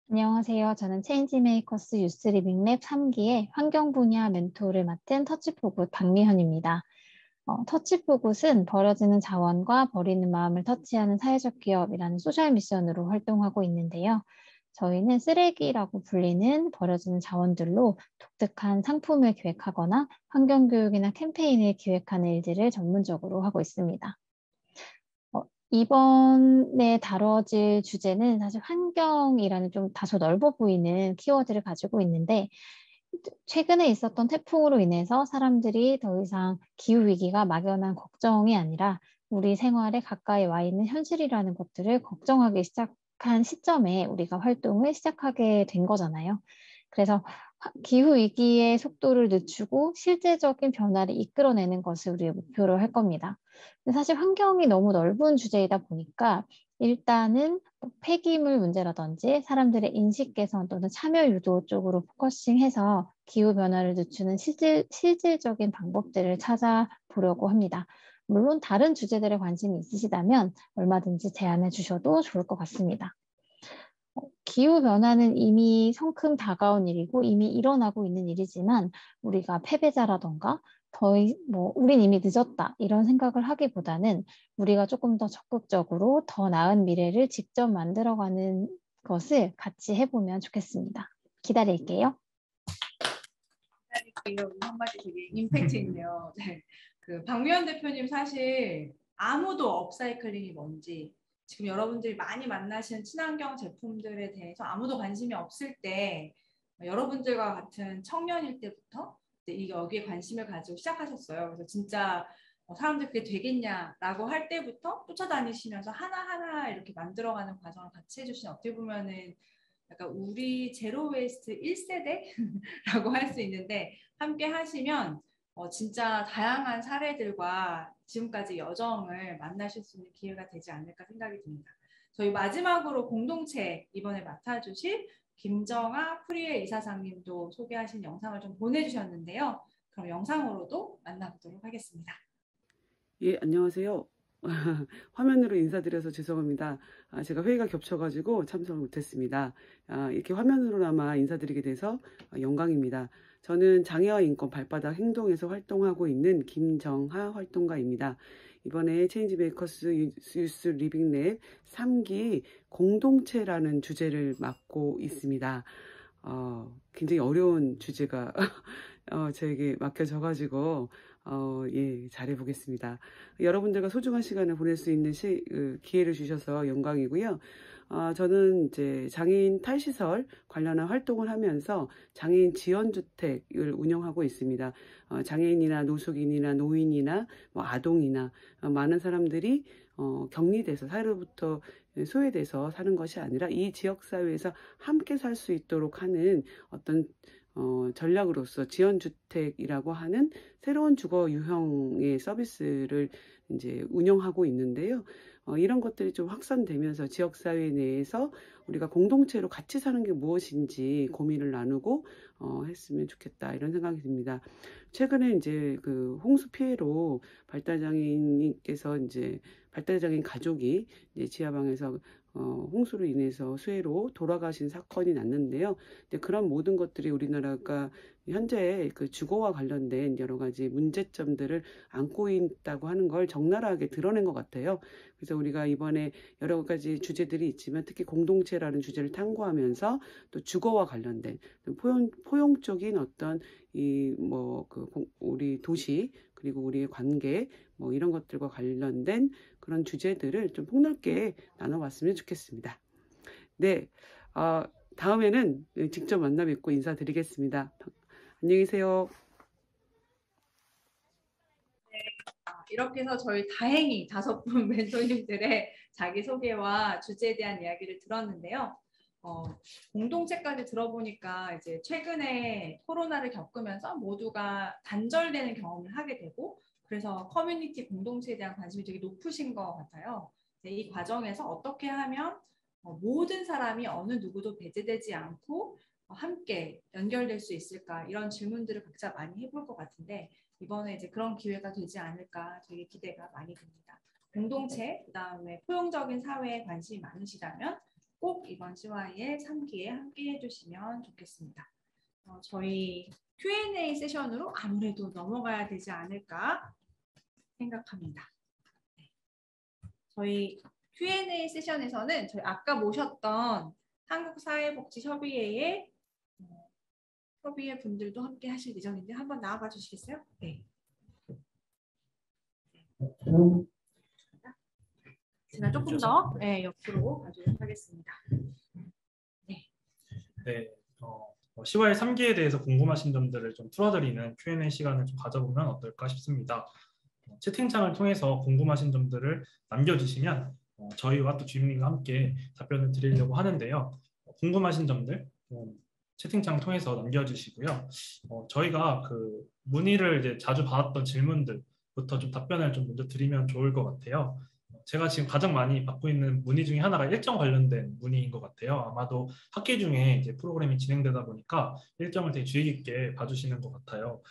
안녕하세요. 저는 체인지메이커스 유스 리빙랩 3기의 환경 분야 멘토를 맡은 터치포굿 박미현입니다. 터치포굿은 버려지는 자원과 버리는 마음을 터치하는 사회적 기업이라는 소셜 미션으로 활동하고 있는데요. 저희는 쓰레기라고 불리는 버려지는 자원들로 독특한 상품을 기획하거나 환경교육이나 캠페인을 기획하는 일들을 전문적으로 하고 있습니다. 이번에 다뤄질 주제는 사실 환경이라는 좀 다소 넓어 보이는 키워드를 가지고 있는데 최근에 있었던 태풍으로 인해서 사람들이 더 이상 기후위기가 막연한 걱정이 아니라 우리 생활에 가까이 와 있는 현실이라는 것들을 걱정하기 시작한 시점에 우리가 활동을 시작하게 된 거잖아요. 그래서 기후위기의 속도를 늦추고 실제적인 변화를 이끌어내는 것을 우리의 목표로 할 겁니다. 근데 사실 환경이 너무 넓은 주제이다 보니까 일단은 폐기물 문제라든지 사람들의 인식 개선 또는 참여 유도 쪽으로 포커싱해서 기후변화를 늦추는 실질적인 방법들을 찾아보려고 합니다. 물론 다른 주제들에 관심이 있으시다면 얼마든지 제안해 주셔도 좋을 것 같습니다. 기후변화는 이미 성큼 다가온 일이고 이미 일어나고 있는 일이지만 우리가 패배자라던가 우린 이미 늦었다 이런 생각을 하기보다는 우리가 조금 더 적극적으로 더 나은 미래를 직접 만들어가는 것을 같이 해보면 좋겠습니다. 기다릴게요. 이런 한마디 되게 임팩트 있네요. 네. 박미연 대표님 사실 아무도 업사이클링이 뭔지 지금 여러분들이 많이 만나시는 친환경 제품들에 대해서 아무도 관심이 없을 때 여러분들과 같은 청년일 때부터 여기에 관심을 가지고 시작하셨어요. 그래서 진짜 사람들 그게 되겠냐라고 할 때부터 쫓아다니시면서 하나하나 이렇게 만들어가는 과정을 같이 해주신 어떻게 보면은 약간 우리 제로 웨이스트 1세대라고 할 수 있는데 함께 하시면 진짜 다양한 사례들과 지금까지 여정을 만나실 수 있는 기회가 되지 않을까 생각이 듭니다. 저희 마지막으로 공동체 이번에 맡아주실 김정아 프리웨이 이사장님도 소개하신 영상을 좀 보내주셨는데요. 그럼 영상으로도 만나보도록 하겠습니다. 예, 안녕하세요. 화면으로 인사드려서 죄송합니다. 제가 회의가 겹쳐가지고 참석을 못했습니다. 이렇게 화면으로나마 인사드리게 돼서 영광입니다. 저는 장애와 인권 발바닥 행동에서 활동하고 있는 김정하 활동가입니다. 이번에 체인지메이커스 유스 리빙랩 3기 공동체라는 주제를 맡고 있습니다. 굉장히 어려운 주제가 저에게 맡겨져가지고 예, 잘해보겠습니다. 여러분들과 소중한 시간을 보낼 수 있는 기회를 주셔서 영광이고요. 저는 이제 장애인 탈시설 관련한 활동을 하면서 장애인 지원주택을 운영하고 있습니다. 장애인이나 노숙인이나 노인이나 아동이나 많은 사람들이 격리돼서 사회로부터 소외돼서 사는 것이 아니라 이 지역 사회에서 함께 살 수 있도록 하는 어떤 전략으로서 지원주택이라고 하는 새로운 주거 유형의 서비스를 이제 운영하고 있는데요. 이런 것들이 좀 확산되면서 지역사회 내에서 우리가 공동체로 같이 사는 게 무엇인지 고민을 나누고 했으면 좋겠다 이런 생각이 듭니다. 최근에 이제 그 홍수 피해로 발달장애인께서 이제 발달장애인 가족이 이제 지하방에서 홍수로 인해서 수해로 돌아가신 사건이 났는데요. 근데 그런 모든 것들이 우리나라가 현재 그 주거와 관련된 여러 가지 문제점들을 안고 있다고 하는 걸 적나라하게 드러낸 것 같아요. 그래서 우리가 이번에 여러 가지 주제들이 있지만 특히 공동체라는 주제를 탐구하면서 또 주거와 관련된 포용적인 어떤 우리 도시 그리고 우리의 관계 이런 것들과 관련된 그런 주제들을 좀 폭넓게 나눠봤으면 좋겠습니다. 네, 다음에는 직접 만나 뵙고 인사드리겠습니다. 안녕히 계세요. 이렇게 해서 저희 다행히 5분 멘토님들의 자기소개와 주제에 대한 이야기를 들었는데요. 공동체까지 들어보니까 이제 최근에 코로나를 겪으면서 모두가 단절되는 경험을 하게 되고 그래서 커뮤니티 공동체에 대한 관심이 되게 높으신 것 같아요. 이 과정에서 어떻게 하면 모든 사람이 어느 누구도 배제되지 않고 함께 연결될 수 있을까 이런 질문들을 각자 많이 해볼 것 같은데 이번에 이제 그런 기회가 되지 않을까 되게 기대가 많이 됩니다. 공동체, 그다음에 포용적인 사회에 관심이 많으시다면 꼭 이번 CY의 3기에 함께 해주시면 좋겠습니다. 저희 Q&A 세션으로 아무래도 넘어가야 되지 않을까 생각합니다. 네. 저희 Q&A 세션에서는 저희 아까 모셨던 한국사회복지협의회의 협의회 분들도 함께 하실 예정인데 한번 나와봐 주시겠어요? 네. 제가 조금 더 옆으로 가도록 하겠습니다. 네. 네. CY 3기에 대해서 궁금하신 점들을 좀 풀어드리는 Q&A 시간을 좀 가져보면 어떨까 싶습니다. 채팅창을 통해서 궁금하신 점들을 남겨주시면 저희와 또 주임님과 함께 답변을 드리려고 하는데요. 궁금하신 점들 채팅창 통해서 남겨주시고요. 저희가 그 문의를 이제 자주 받았던 질문들부터 좀 답변을 좀 먼저 드리면 좋을 것 같아요. 제가 지금 가장 많이 받고 있는 문의 중에 하나가 일정 관련된 문의인 것 같아요. 아마도 학기 중에 이제 프로그램이 진행되다 보니까 일정을 되게 주의 깊게 봐주시는 것 같아요.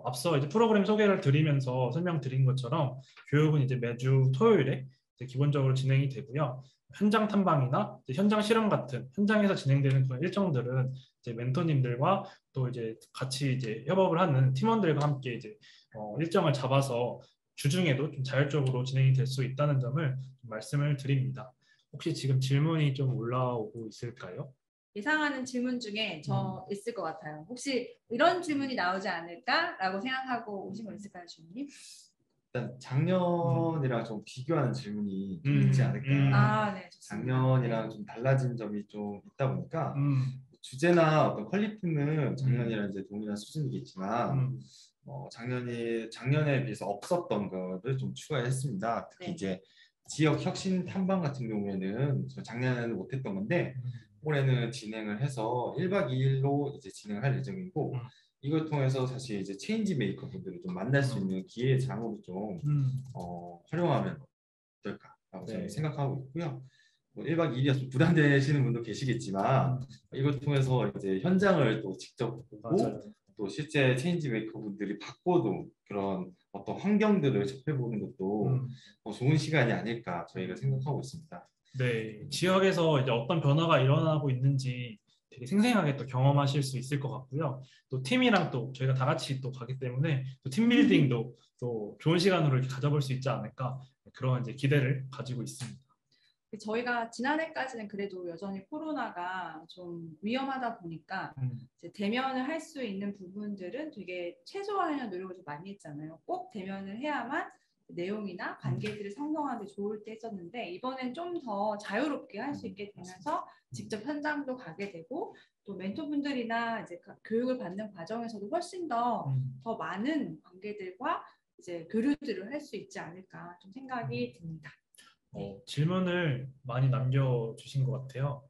앞서 이제 프로그램 소개를 드리면서 설명드린 것처럼 교육은 이제 매주 토요일에 이제 기본적으로 진행이 되고요. 현장 탐방이나 이제 현장 실험 같은 현장에서 진행되는 그런 일정들은 이제 멘토님들과 또 이제 같이 이제 협업을 하는 팀원들과 함께 이제 일정을 잡아서 주중에도 좀 자율적으로 진행이 될 수 있다는 점을 좀 말씀을 드립니다. 혹시 지금 질문이 좀 올라오고 있을까요? 예상하는 질문 중에 있을 것 같아요. 혹시 이런 질문이 나오지 않을까라고 생각하고 오신 거 있을까요, 주임님? 일단 작년이랑 좀 비교하는 질문이 좀 있지 않을까. 네, 작년이랑 좀 달라진 점이 좀 있다 보니까 주제나 어떤 퀄리티는 작년이랑 이제 동일한 수준이겠지만 작년에 비해서 없었던 거를 좀 추가했습니다. 특히 네. 이제 지역 혁신 탐방 같은 경우에는 작년에는 못했던 건데 올해는 진행을 해서 1박 2일로 이제 진행할 예정이고 이걸 통해서 사실 이제 체인지 메이커 분들을 좀 만날 수 있는 기회 장으로 좀 활용하면 어떨까라고 저는 생각하고 있고요. 1박 2일이 좀 부담되시는 분도 계시겠지만 이걸 통해서 이제 현장을 또 직접 보고 또 실제 체인지 메이커 분들이 바꿔도 그런 어떤 환경들을 접해보는 것도 좋은 시간이 아닐까 저희가 생각하고 있습니다. 네, 지역에서 이제 어떤 변화가 일어나고 있는지 되게 생생하게 또 경험하실 수 있을 것 같고요. 또 팀이랑 또 저희가 다 같이 또 가기 때문에 또 팀빌딩도 또 좋은 시간으로 이렇게 가져볼 수 있지 않을까 그런 이제 기대를 가지고 있습니다. 저희가 지난해까지는 그래도 여전히 코로나가 좀 위험하다 보니까 이제 대면을 할 수 있는 부분들은 되게 최소화하려는 노력을 좀 많이 했잖아요. 꼭 대면을 해야만 내용이나 관계들을 형성하는 데 좋을 때 했었는데 이번엔 좀 더 자유롭게 할 수 있게 되면서 직접 현장도 가게 되고 또 멘토분들이나 이제 교육을 받는 과정에서도 훨씬 더 많은 관계들과 이제 교류들을 할 수 있지 않을까 좀 생각이 듭니다. 질문을 많이 남겨주신 것 같아요.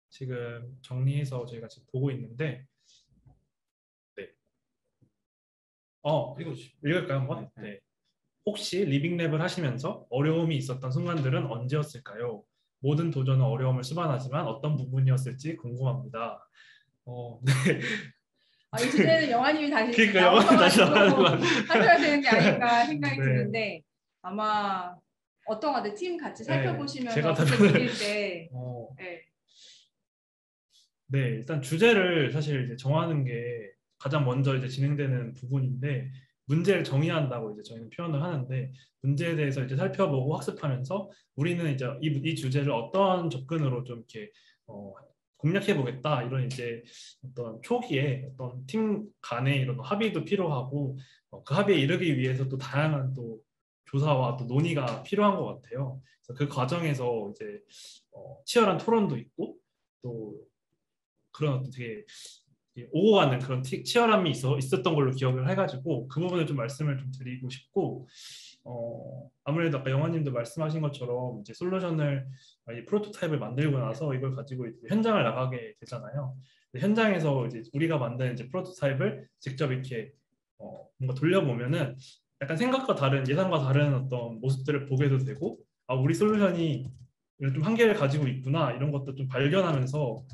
지금 정리해서 저희가 지금 보고 있는데, 네. 읽을까요, 한번? 네. 혹시 리빙랩을 하시면서 어려움이 있었던 순간들은 언제였을까요? 모든 도전은 어려움을 수반하지만 어떤 부분이었을지 궁금합니다. 네. 이 주제는 영화님이 다시 그러니까 영화님 다시 나가는 거 하셔야 되는 게 아닌가 생각이 네. 드는데 아마 어떤 것 같아요? 팀 같이 살펴보시면서 제가 드릴 때 네, 일단 주제를 사실 이제 정하는 게 가장 먼저 이제 진행되는 부분인데 문제를 정의한다고 이제 저희는 표현을 하는데 문제에 대해서 이제 살펴보고 학습하면서 우리는 이제 이 주제를 어떤 접근으로 좀 이렇게 공략해 보겠다 이런 이제 어떤 초기에 어떤 팀 간의 이런 합의도 필요하고 그 합의에 이르기 위해서 또 다양한 또 조사와 또 논의가 필요한 것 같아요. 그래서 그 과정에서 이제 치열한 토론도 있고 또 그런 어떤 되게 오고 가는 그런 치열함이 있었던 걸로 기억을 해가지고 그 부분을 좀 말씀을 좀 드리고 싶고 아무래도 아까 영화님도 말씀하신 것처럼 이제 솔루션을 이 프로토타입을 만들고 나서 이걸 가지고 이제 현장을 나가게 되잖아요. 현장에서 이제 우리가 만든 이제 프로토타입을 직접 이렇게 뭔가 돌려보면은 약간 생각과 다른 예상과 다른 어떤 모습들을 보게도 되고 우리 솔루션이 좀 한계를 가지고 있구나 이런 것도 좀 발견하면서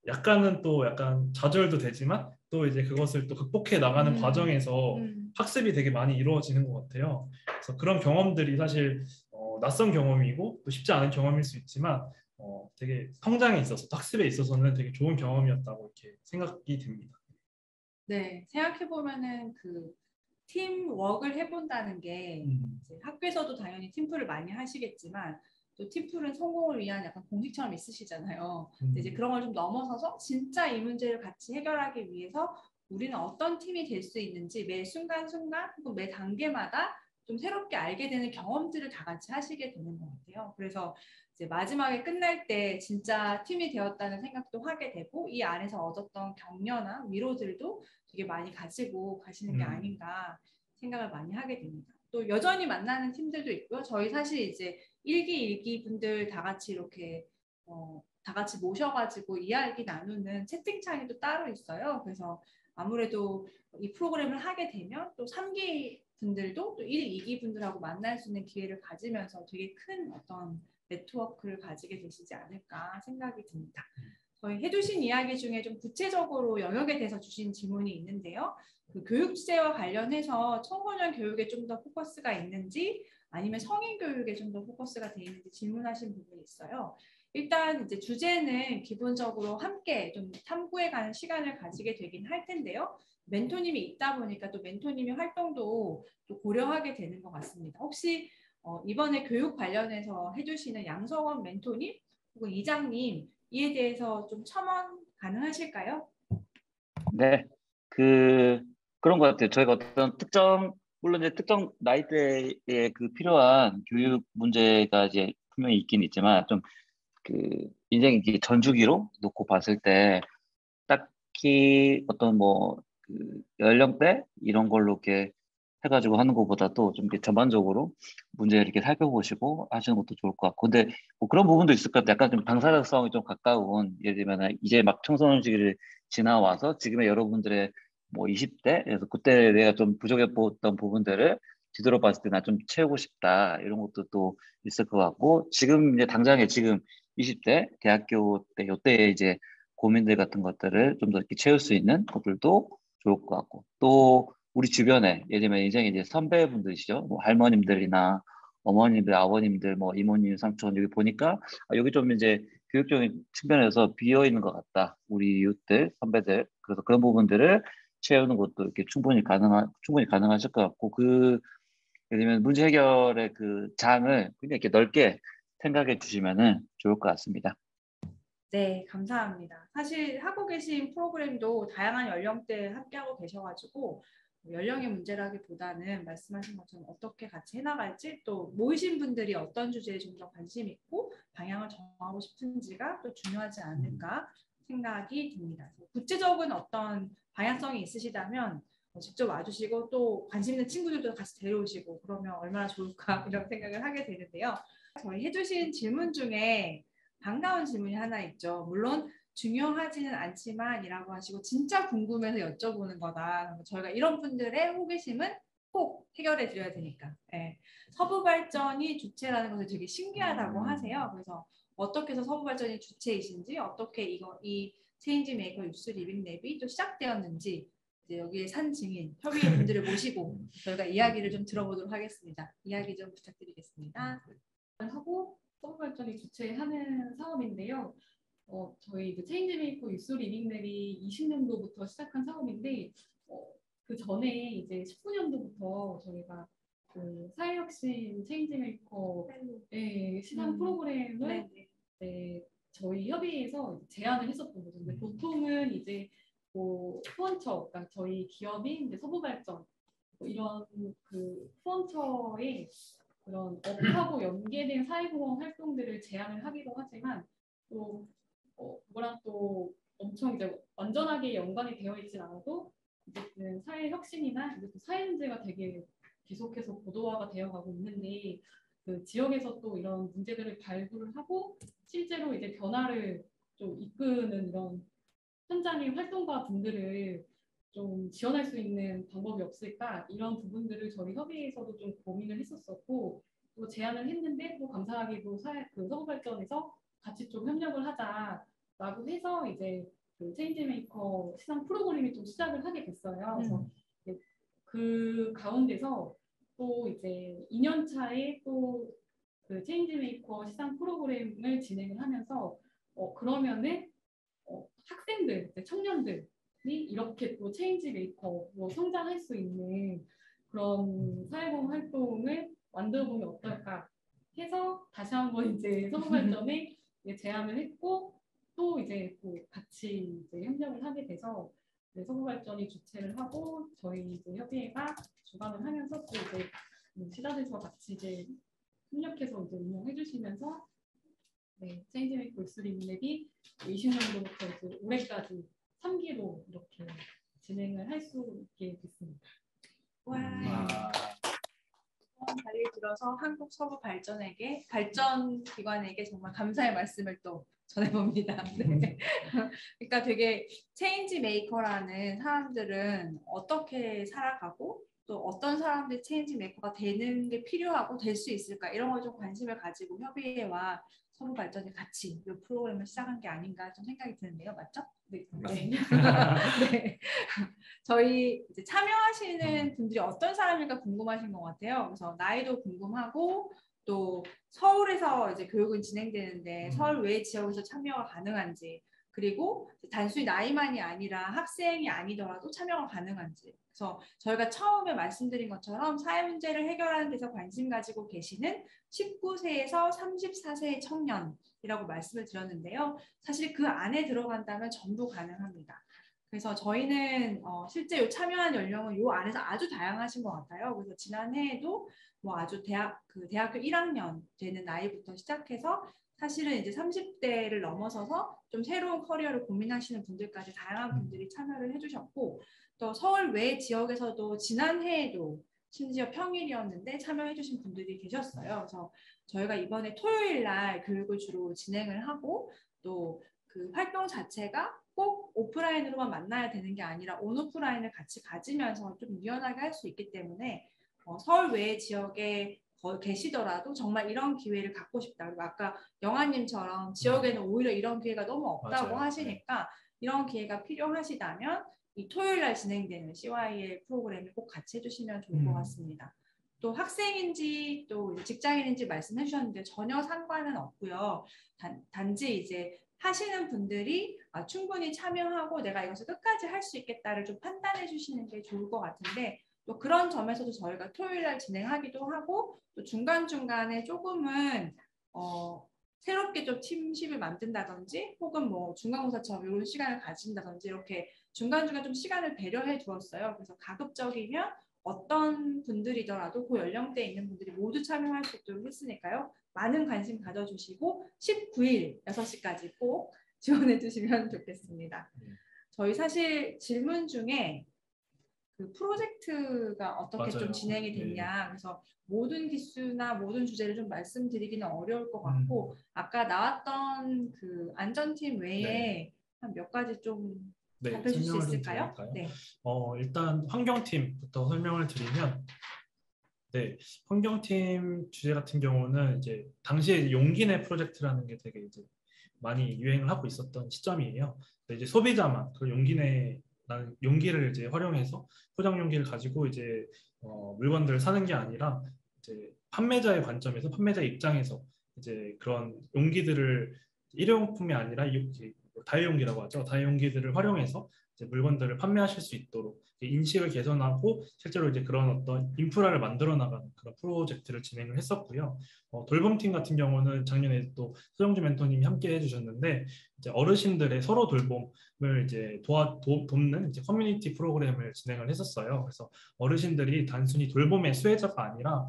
약간은 또 약간 좌절도 되지만 또 이제 그것을 또 극복해 나가는 과정에서 학습이 되게 많이 이루어지는 것 같아요. 그래서 그런 경험들이 사실 낯선 경험이고 또 쉽지 않은 경험일 수 있지만 되게 성장에 있어서 학습에 있어서는 되게 좋은 경험이었다고 이렇게 생각이 듭니다. 네, 생각해 보면은 그 팀워크를 해본다는 게 이제 학교에서도 당연히 팀플을 많이 하시겠지만. 또 팀플은 성공을 위한 약간 공식처럼 있으시잖아요. 근데 이제 그런 걸 좀 넘어서서 진짜 이 문제를 같이 해결하기 위해서 우리는 어떤 팀이 될 수 있는지 매 순간순간 혹은 매 단계마다 좀 새롭게 알게 되는 경험들을 다 같이 하시게 되는 것 같아요. 그래서 이제 마지막에 끝날 때 진짜 팀이 되었다는 생각도 하게 되고 이 안에서 얻었던 격려나 위로들도 되게 많이 가지고 가시는 게 아닌가 생각을 많이 하게 됩니다. 또 여전히 만나는 팀들도 있고요. 저희 사실 이제 1기, 2기 분들 다 같이 이렇게 다 같이 모셔가지고 이야기 나누는 채팅창이 또 따로 있어요. 그래서 아무래도 이 프로그램을 하게 되면 또 3기 분들도 또 1, 2기 분들하고 만날 수 있는 기회를 가지면서 되게 큰 어떤 네트워크를 가지게 되시지 않을까 생각이 듭니다. 저희 해주신 이야기 중에 좀 구체적으로 영역에 대해서 주신 질문이 있는데요. 그 교육 주제와 관련해서 청소년 교육에 좀 더 포커스가 있는지 아니면 성인 교육에 좀 더 포커스가 되어 있는지 질문하신 부분이 있어요. 일단 이제 주제는 기본적으로 함께 좀 탐구해가는 시간을 가지게 되긴 할 텐데요. 멘토님이 있다 보니까 또 멘토님의 활동도 또 고려하게 되는 것 같습니다. 혹시 이번에 교육 관련해서 해주시는 양성원 멘토님 혹은 이장님 이에 대해서 좀 첨언 가능하실까요? 네, 그런 것 같아요. 저희가 어떤 물론 이제 특정 나이대에 그 필요한 교육 문제가 이제 분명히 있긴 있지만 좀 인생 전주기로 놓고 봤을 때 딱히 어떤 연령대 이런 걸로 이렇게 해가지고 하는 것보다도 좀 이렇게 전반적으로 문제를 이렇게 살펴보시고 하시는 것도 좋을 것 같고 근데 뭐 그런 부분도 있을 것 같아요. 약간 좀 당사자성이 좀 가까운 예를 들면 이제 막 청소년 시기를 지나와서 지금의 여러분들의 20대 그래서 그때 내가 좀 부족했던 부분들을 뒤돌아봤을 때 나 좀 채우고 싶다 이런 것도 또 있을 것 같고 지금 이제 당장에 지금 20대 대학교 때 요때 이제 고민들 같은 것들을 좀 더 이렇게 채울 수 있는 것들도 좋을 것 같고 또 우리 주변에 예를 들면 인생의 이제 선배분들이시죠. 할머님들이나 어머님들, 아버님들, 이모님, 삼촌 여기 보니까 여기 좀 이제 교육적인 측면에서 비어 있는 것 같다. 우리 이웃들, 선배들. 그래서 그런 부분들을 채우는 것도 이렇게 충분히 가능하실 것 같고 예를 들면 문제 해결의 그 장을 굉장히 이렇게 넓게 생각해 주시면은 좋을 것 같습니다. 네, 감사합니다. 사실 하고 계신 프로그램도 다양한 연령대에 함께하고 계셔가지고 연령의 문제라기보다는 말씀하신 것처럼 어떻게 같이 해나갈지 또 모이신 분들이 어떤 주제에 좀 더 관심 있고 방향을 정하고 싶은지가 또 중요하지 않을까 생각이 듭니다. 구체적인 어떤 방향성이 있으시다면 직접 와주시고 또 관심 있는 친구들도 같이 데려오시고 그러면 얼마나 좋을까 이런 생각을 하게 되는데요. 저희 해주신 질문 중에 반가운 질문이 하나 있죠. 물론 중요하지는 않지만이라고 하시고 진짜 궁금해서 여쭤보는 거다. 저희가 이런 분들의 호기심은 꼭 해결해 드려야 되니까. 네. 서부발전이 주체라는 것을 되게 신기하다고 하세요. 그래서 어떻게 해서 서부발전이 주체이신지, 어떻게 이 체인지 메이커 유스 리빙 랩이 또 시작되었는지 이제 여기에 산 증인 협의회 분들을 모시고 저희가 이야기를 좀 들어보도록 하겠습니다. 이야기 좀 부탁드리겠습니다. 하고 서부발전이 주최하는 사업인데요. 저희 그 체인지메이커 유스 리빙랩이 20년도부터 시작한 사업인데 그 전에 이제 19년도부터 저희가 그 사회혁신 체인지메이커의 시상 프로그램을 저희 협의회에서 제안을 했었던 거죠. 근데 보통은 이제 뭐 후원처, 그러니까 저희 기업인 이제 서부발전 뭐 이런 그 후원처의 그런 업하고 연계된 사회공헌 활동들을 제안을 하기도 하지만 또 그거랑 또 엄청 이제 완전하게 연관이 되어 있진 않아도 어쨌든 사회 혁신이나 이제 또 사회 문제가 되게 계속해서 고도화가 되어가고 있는데 그 지역에서 또 이런 문제들을 발굴을 하고 실제로 이제 변화를 좀 이끄는 이런 현장의 활동가 분들을 좀 지원할 수 있는 방법이 없을까 이런 부분들을 저희 협의회에서도 좀 고민을 했었었고 또 제안을 했는데 또 감사하게도 그 서부발전에서 같이 좀 협력을 하자라고 해서 이제 그 체인지메이커 시상 프로그램이 좀 시작을 하게 됐어요. 그래서 그 가운데서 또 이제 2년 차에 또 그 체인지메이커 시상 프로그램을 진행을 하면서 그러면은 학생들, 청년들이 이렇게 또 체인지 메이커로 성장할 수 있는 그런 사회공헌 활동을 만들어보면 어떨까 해서 다시 한번 이제 서부발전에 제안을 했고 또 이제 또 같이 이제 협력을 하게 돼서 서부발전이 주최를 하고 저희 이제 협의회가 주관을 하면서 또 이제 시다들과 같이 이제 협력해서 이제 운영해 주시면서 체인지 메이커 유스 리빙랩이 20년도부터 이제 올해까지 3기로 이렇게 진행을 할 수 있게 됐습니다. 와. 자리에 들어서 한국 서부 발전 기관에게 정말 감사의 말씀을 또 전해봅니다. 네. 그러니까 되게 체인지 메이커라는 사람들은 어떻게 살아가고 또 어떤 사람들이 체인지 메이커가 되는 게 필요하고 될 수 있을까 이런 걸 좀 관심을 가지고 협의회와 서부 발전이 같이 이 프로그램을 시작한 게 아닌가 좀 생각이 드는데요, 맞죠? 네. 네. 저희 이제 참여하시는 분들이 어떤 사람일까 궁금하신 것 같아요. 그래서 나이도 궁금하고 또 서울에서 이제 교육은 진행되는데 서울 외 지역에서 참여가 가능한지 그리고 단순히 나이만이 아니라 학생이 아니더라도 참여가 가능한지 그래서 저희가 처음에 말씀드린 것처럼 사회 문제를 해결하는 데서 관심 가지고 계시는 19세에서 34세의 청년이라고 말씀을 드렸는데요. 사실 그 안에 들어간다면 전부 가능합니다. 그래서 저희는 실제 참여한 연령은 이 안에서 아주 다양하신 것 같아요. 그래서 지난해에도 뭐 아주 대학교 1학년 되는 나이부터 시작해서 사실은 이제 30대를 넘어서서 좀 새로운 커리어를 고민하시는 분들까지 다양한 분들이 참여를 해주셨고 또 서울 외 지역에서도 지난해에도 심지어 평일이었는데 참여해주신 분들이 계셨어요. 그래서 저희가 이번에 토요일 날 교육을 주로 진행을 하고 또 그 활동 자체가 꼭 오프라인으로만 만나야 되는 게 아니라 온오프라인을 같이 가지면서 좀 유연하게 할 수 있기 때문에 서울 외 지역에 계시더라도 정말 이런 기회를 갖고 싶다. 그리고 아까 영아님처럼 지역에는 오히려 이런 기회가 너무 없다고 맞아요. 하시니까 이런 기회가 필요하시다면 이 토요일 날 진행되는 CYL 프로그램을 꼭 같이 해주시면 좋을 것 같습니다. 또 학생인지 또 직장인인지 말씀해 주셨는데 전혀 상관은 없고요. 단지 이제 하시는 분들이 충분히 참여하고 내가 이것을 끝까지 할 수 있겠다를 좀 판단해 주시는 게 좋을 것 같은데 또 그런 점에서도 저희가 토요일 날 진행하기도 하고 또 중간중간에 조금은 새롭게 좀 팀십을 만든다든지 혹은 뭐 중간고사처럼 이런 시간을 가진다든지 이렇게 중간중간 좀 시간을 배려해 두었어요. 그래서 가급적이면 어떤 분들이더라도 그 연령대에 있는 분들이 모두 참여할 수 있도록 했으니까요. 많은 관심 가져주시고 19일 6시까지 꼭 지원해 주시면 좋겠습니다. 저희 사실 질문 중에 그 프로젝트가 어떻게 좀 맞아요. 진행이 네. 됐냐. 그래서 모든 기수나 모든 주제를 좀 말씀드리기는 어려울 것 같고 아까 나왔던 그 안전팀 외에 네. 한 몇 가지 좀 네, 답해 줄 수 설명을 좀 있을까요? 드릴까요? 네. 일단 환경팀부터 설명을 드리면, 네, 환경팀 주제 같은 경우는 이제 당시에 용기내 프로젝트라는 게 되게 이제 많이 유행을 하고 있었던 시점이에요. 이제 소비자만 그 용기내라는 용기를 이제 활용해서 포장 용기를 가지고 이제 물건들을 사는 게 아니라 이제 판매자의 관점에서 판매자 입장에서 이제 그런 용기들을 일회용품이 아니라 다회용기라고 하죠. 다회용기들을 활용해서 이제 물건들을 판매하실 수 있도록 인식을 개선하고 실제로 이제 그런 어떤 인프라를 만들어 나가는 그런 프로젝트를 진행을 했었고요. 돌봄팀 같은 경우는 작년에 또 소정주 멘토님이 함께 해주셨는데 이제 어르신들의 서로 돌봄을 이제 돕는 이제 커뮤니티 프로그램을 진행을 했었어요. 그래서 어르신들이 단순히 돌봄의 수혜자가 아니라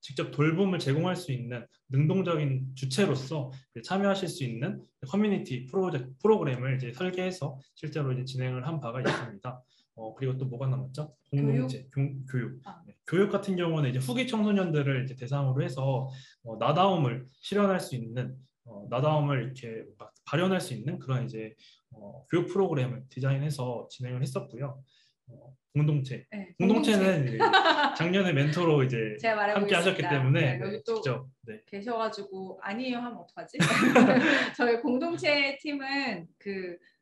직접 돌봄을 제공할 수 있는 능동적인 주체로서 참여하실 수 있는 커뮤니티 프로그램을 이제 설계해서 실제로 이제 진행을 한 바가 있습니다. 그리고 또 뭐가 남았죠? 공동체, 교육. 네. 교육 같은 경우는 이제 후기 청소년들을 이제 대상으로 해서 나다움을 실현할 수 있는, 나다움을 이렇게 발현할 수 있는 그런 이제 교육 프로그램을 디자인해서 진행을 했었고요. 공동체. 네, 공동체는 이제 작년에 멘토로 이제 함께 하셨기 때문에 네, 여기 또 직접 계셔가지고 아니에요 하면 어떡하지? 저희 공동체 팀은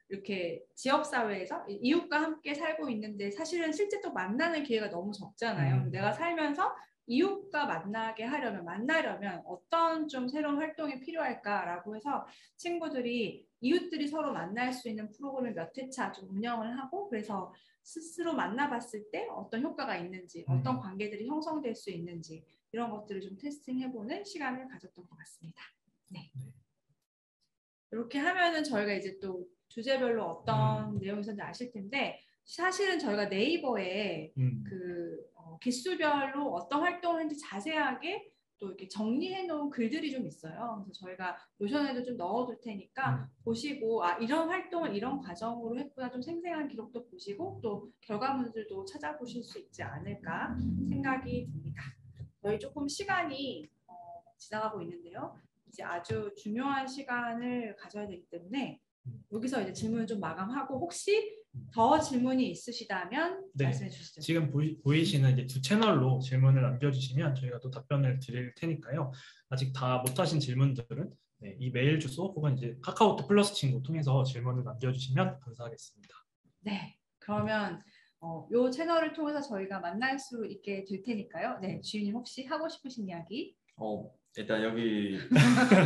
이렇게 지역사회에서 이웃과 함께 살고 있는데 사실은 실제 또 만나는 기회가 너무 적잖아요. 내가 살면서 이웃과 만나려면 어떤 좀 새로운 활동이 필요할까라고 해서 이웃들이 서로 만날 수 있는 프로그램을 몇 회차 좀 운영을 하고 그래서 스스로 만나봤을 때 어떤 효과가 있는지 어떤 관계들이 형성될 수 있는지 이런 것들을 좀 테스팅해보는 시간을 가졌던 것 같습니다. 네. 이렇게 하면은 저희가 이제 또 주제별로 어떤 내용이 있었는지 아실 텐데 사실은 저희가 네이버에 기수별로 어떤 활동을 했는지 자세하게 또 이렇게 정리해 놓은 글들이 좀 있어요. 그래서 저희가 노션에도 좀 넣어둘 테니까 보시고 이런 활동을 이런 과정으로 했구나 좀 생생한 기록도 보시고 또 결과물들도 찾아보실 수 있지 않을까 생각이 듭니다. 저희 조금 시간이 지나가고 있는데요. 이제 아주 중요한 시간을 가져야 되기 때문에 여기서 이제 질문을 좀 마감하고 혹시 더 질문이 있으시다면 말씀해 주시죠. 지금 보이시는 이제 두 채널로 질문을 남겨주시면 저희가 또 답변을 드릴 테니까요. 아직 다 못하신 질문들은 이 메일 주소 혹은 이제 카카오톡 플러스 친구 통해서 질문을 남겨주시면 감사하겠습니다. 네, 그러면 이 채널을 통해서 저희가 만날 수 있게 될 테니까요. 네, 주인님 혹시 하고 싶으신 이야기? 일단 여기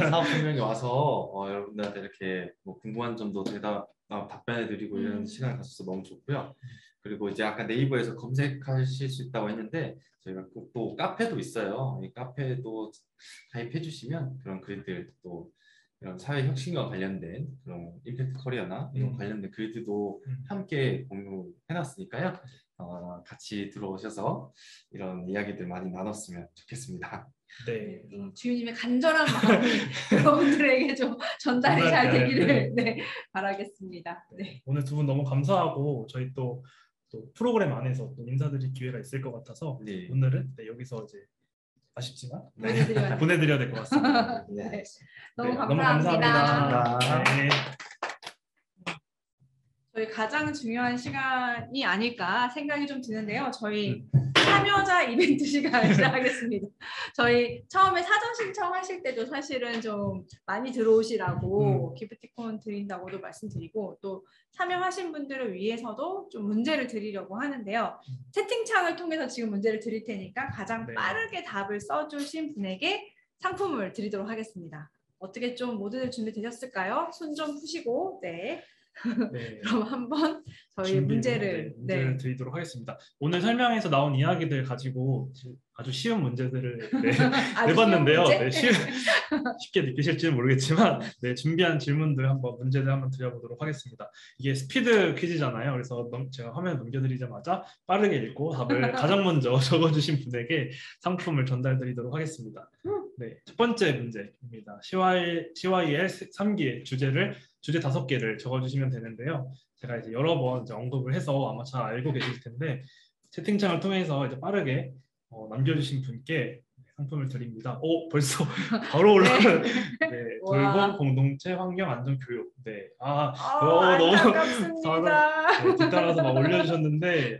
사업 설명에 와서 여러분들한테 이렇게 뭐 궁금한 점도 답변해드리고 이런 시간을 가져서 너무 좋고요. 그리고 이제 아까 네이버에서 검색하실 수 있다고 했는데 저희가 또 카페도 있어요. 이 카페도 가입해주시면 그런 글들 또 이런 사회 혁신과 관련된 그런 임팩트 커리어나 이런 관련된 글들도 함께 공유해놨으니까요. 같이 들어오셔서 이런 이야기들 많이 나눴으면 좋겠습니다. 네. 주인님의 간절한 마음이 여러분들에게 좀 전달이 잘 되기를 바라겠습니다. 네. 오늘 두 분 너무 감사하고 저희 또 프로그램 안에서 또 인사드릴 기회가 있을 것 같아서 오늘은 여기서 이제 아쉽지만 보내드려야 될 것 같습니다. 네. 너무 감사합니다. 네. 저희 가장 중요한 시간이 아닐까 생각이 좀 드는데요. 저희 참여자 이벤트 시간을 시작하겠습니다. 저희 처음에 사전 신청하실 때도 사실은 좀 많이 들어오시라고 기프티콘 드린다고도 말씀드리고 또 참여하신 분들을 위해서도 좀 문제를 드리려고 하는데요. 채팅창을 통해서 지금 문제를 드릴 테니까 가장 빠르게 답을 써주신 분에게 상품을 드리도록 하겠습니다. 어떻게 좀 모두들 준비되셨을까요? 손 좀 푸시고 네. 그럼 한번 저희 문제를 드리도록 하겠습니다. 오늘 설명에서 나온 이야기들 가지고 아주 쉬운 문제들을 내봤는데요. 쉽게 느끼실지는 모르겠지만 준비한 질문들 문제들 한번 드려보도록 하겠습니다. 이게 스피드 퀴즈잖아요. 그래서 제가 화면 넘겨드리자마자 빠르게 읽고 답을 가장 먼저 적어주신 분에게 상품을 전달드리도록 하겠습니다. 네, 첫 번째 문제입니다. CYL 3기 주제 5개를 적어주시면 되는데요. 제가 이제 여러 번 이제 언급을 해서 아마 잘 알고 계실 텐데 채팅창을 통해서 이제 빠르게 남겨주신 분께 상품을 드립니다. 벌써 바로 올라가는 네, 돌봄 공동체 환경 안전 교육. 네, 너무 안타깝습니다. 네, 뒤따라서 막 올려주셨는데 네,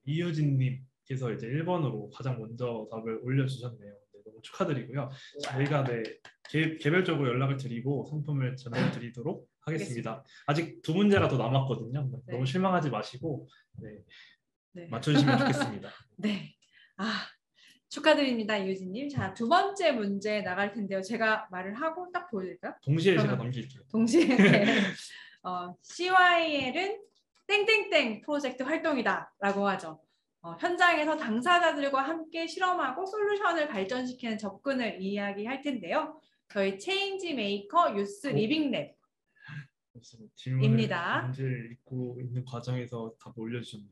이유진님께서 이제 1번으로 가장 먼저 답을 올려주셨네요. 네, 너무 축하드리고요. 저희가 네, 개별적으로 연락을 드리고 상품을 전해드리도록 하겠습니다. 아직 2문제가 더 남았거든요. 네. 너무 실망하지 마시고 네. 맞춰주시면 좋겠습니다. 네, 축하드립니다, 이유진님. 자, 2번째 문제 나갈 텐데요. 제가 말을 하고 딱 보여드릴까요? 동시에 제가 넘길게요. 동시에. 네. CYL은 땡땡땡 프로젝트 활동이다라고 하죠. 현장에서 당사자들과 함께 실험하고 솔루션을 발전시키는 접근을 이야기할 텐데요. 저희 체인지 메이커 유스 리빙랩 입니다. 문제를 읽고 있는 과정에서 답 올려주셨네요.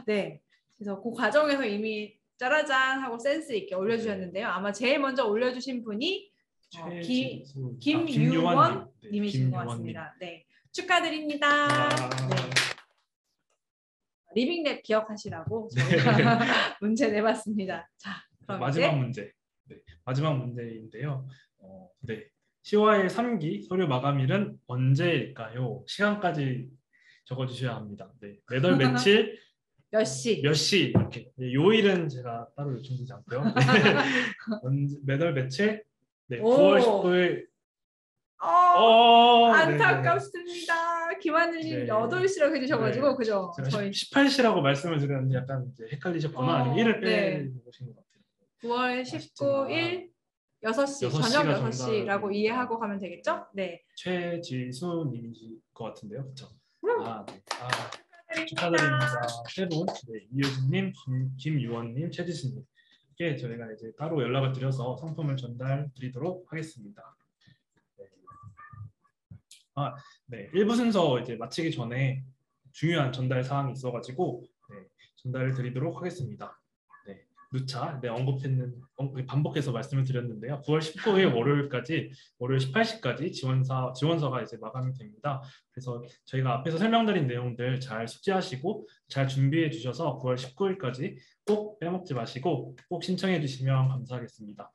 네. 그래서 그 과정에서 이미 짜라잔 하고 센스 있게 올려주셨는데요. 아마 제일 먼저 올려주신 분이 김유원 님이신 것 같습니다. 네, 축하드립니다. 네. 리빙랩 기억하시라고 저희가 문제 내봤습니다. 자, 그럼 마지막 문제. 네, 마지막 문제인데요. 네, CYL 3기 서류 마감일은 언제일까요? 시간까지 적어주셔야 합니다. 네, 매달 며칠 몇 시 이렇게. 네, 요일은 제가 따로 요청드리지 않고요. 네. 매달 며칠? 네, 9월 19일. 안타깝습니다. 네. 김하늘님 8시라고 해주셔가지고 네. 그죠? 저희 18시라고 말씀을 드렸는데 약간 이제 헷갈리셨거나 아니면 1을 빼보신 것 같아요. 9월 19일 6시, 저녁 6시라고 이해하고 가면 되겠죠? 네. 최지수님이실 것 같은데요, 그렇죠? 네. 축하드립니다. 세 분, 네, 이효진님, 김유원님, 최지수님께 저희가 이제 따로 연락을 드려서 상품을 전달드리도록 하겠습니다. 네, 1부 순서 이제 마치기 전에 중요한 전달 사항이 있어가지고 전달을 드리도록 하겠습니다. 네, 누차 반복해서 말씀을 드렸는데요. 9월 19일 월요일까지 월요일 18시까지 지원서가 이제 마감이 됩니다. 그래서 저희가 앞에서 설명드린 내용들 잘 숙지하시고 잘 준비해 주셔서 9월 19일까지 꼭 빼먹지 마시고 꼭 신청해 주시면 감사하겠습니다.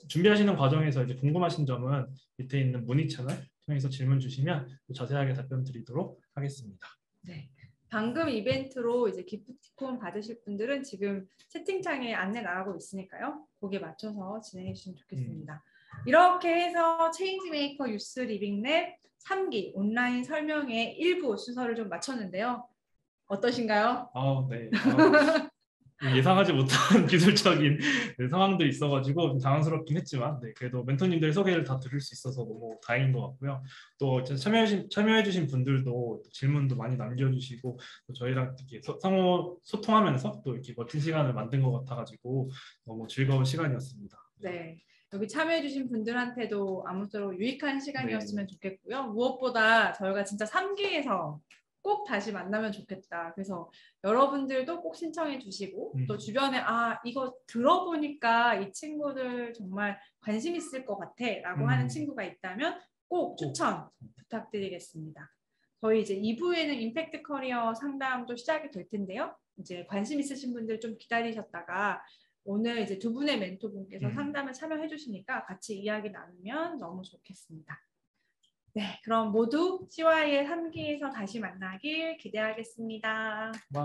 준비하시는 과정에서 이제 궁금하신 점은 밑에 있는 문의 채널 통해서 질문 주시면 또 자세하게 답변 드리도록 하겠습니다. 네. 방금 이벤트로 이제 기프티콘 받으실 분들은 지금 채팅창에 안내 나가고 있으니까요. 거기에 맞춰서 진행해 주시면 좋겠습니다. 이렇게 해서 체인지메이커 유스 리빙랩 3기 온라인 설명회 1부 순서를 좀 마쳤는데요. 어떠신가요? 네. 예상하지 못한 기술적인 상황들이 있어가지고 좀 당황스럽긴 했지만 그래도 멘토님들 소개를 다 들을 수 있어서 너무 다행인 것 같고요. 또 참여해주신 분들도 질문도 많이 남겨주시고 또 저희랑 이렇게 상호 소통하면서 또 이렇게 멋진 시간을 만든 것 같아가지고 너무 즐거운 시간이었습니다. 네. 여기 참여해주신 분들한테도 아무쪼록 유익한 시간이었으면 좋겠고요. 무엇보다 저희가 진짜 3기에서 꼭 다시 만나면 좋겠다. 그래서 여러분들도 꼭 신청해 주시고 또 주변에 이거 들어보니까 이 친구들 정말 관심 있을 것 같아 라고 하는 친구가 있다면 꼭 추천 부탁드리겠습니다. 저희 이제 2부에는 임팩트 커리어 상담도 시작이 될 텐데요. 이제 관심 있으신 분들 좀 기다리셨다가 오늘 이제 2분의 멘토분께서 상담을 참여해 주시니까 같이 이야기 나누면 너무 좋겠습니다. 네, 그럼 모두 CYL 3기에서 다시 만나길 기대하겠습니다. 와.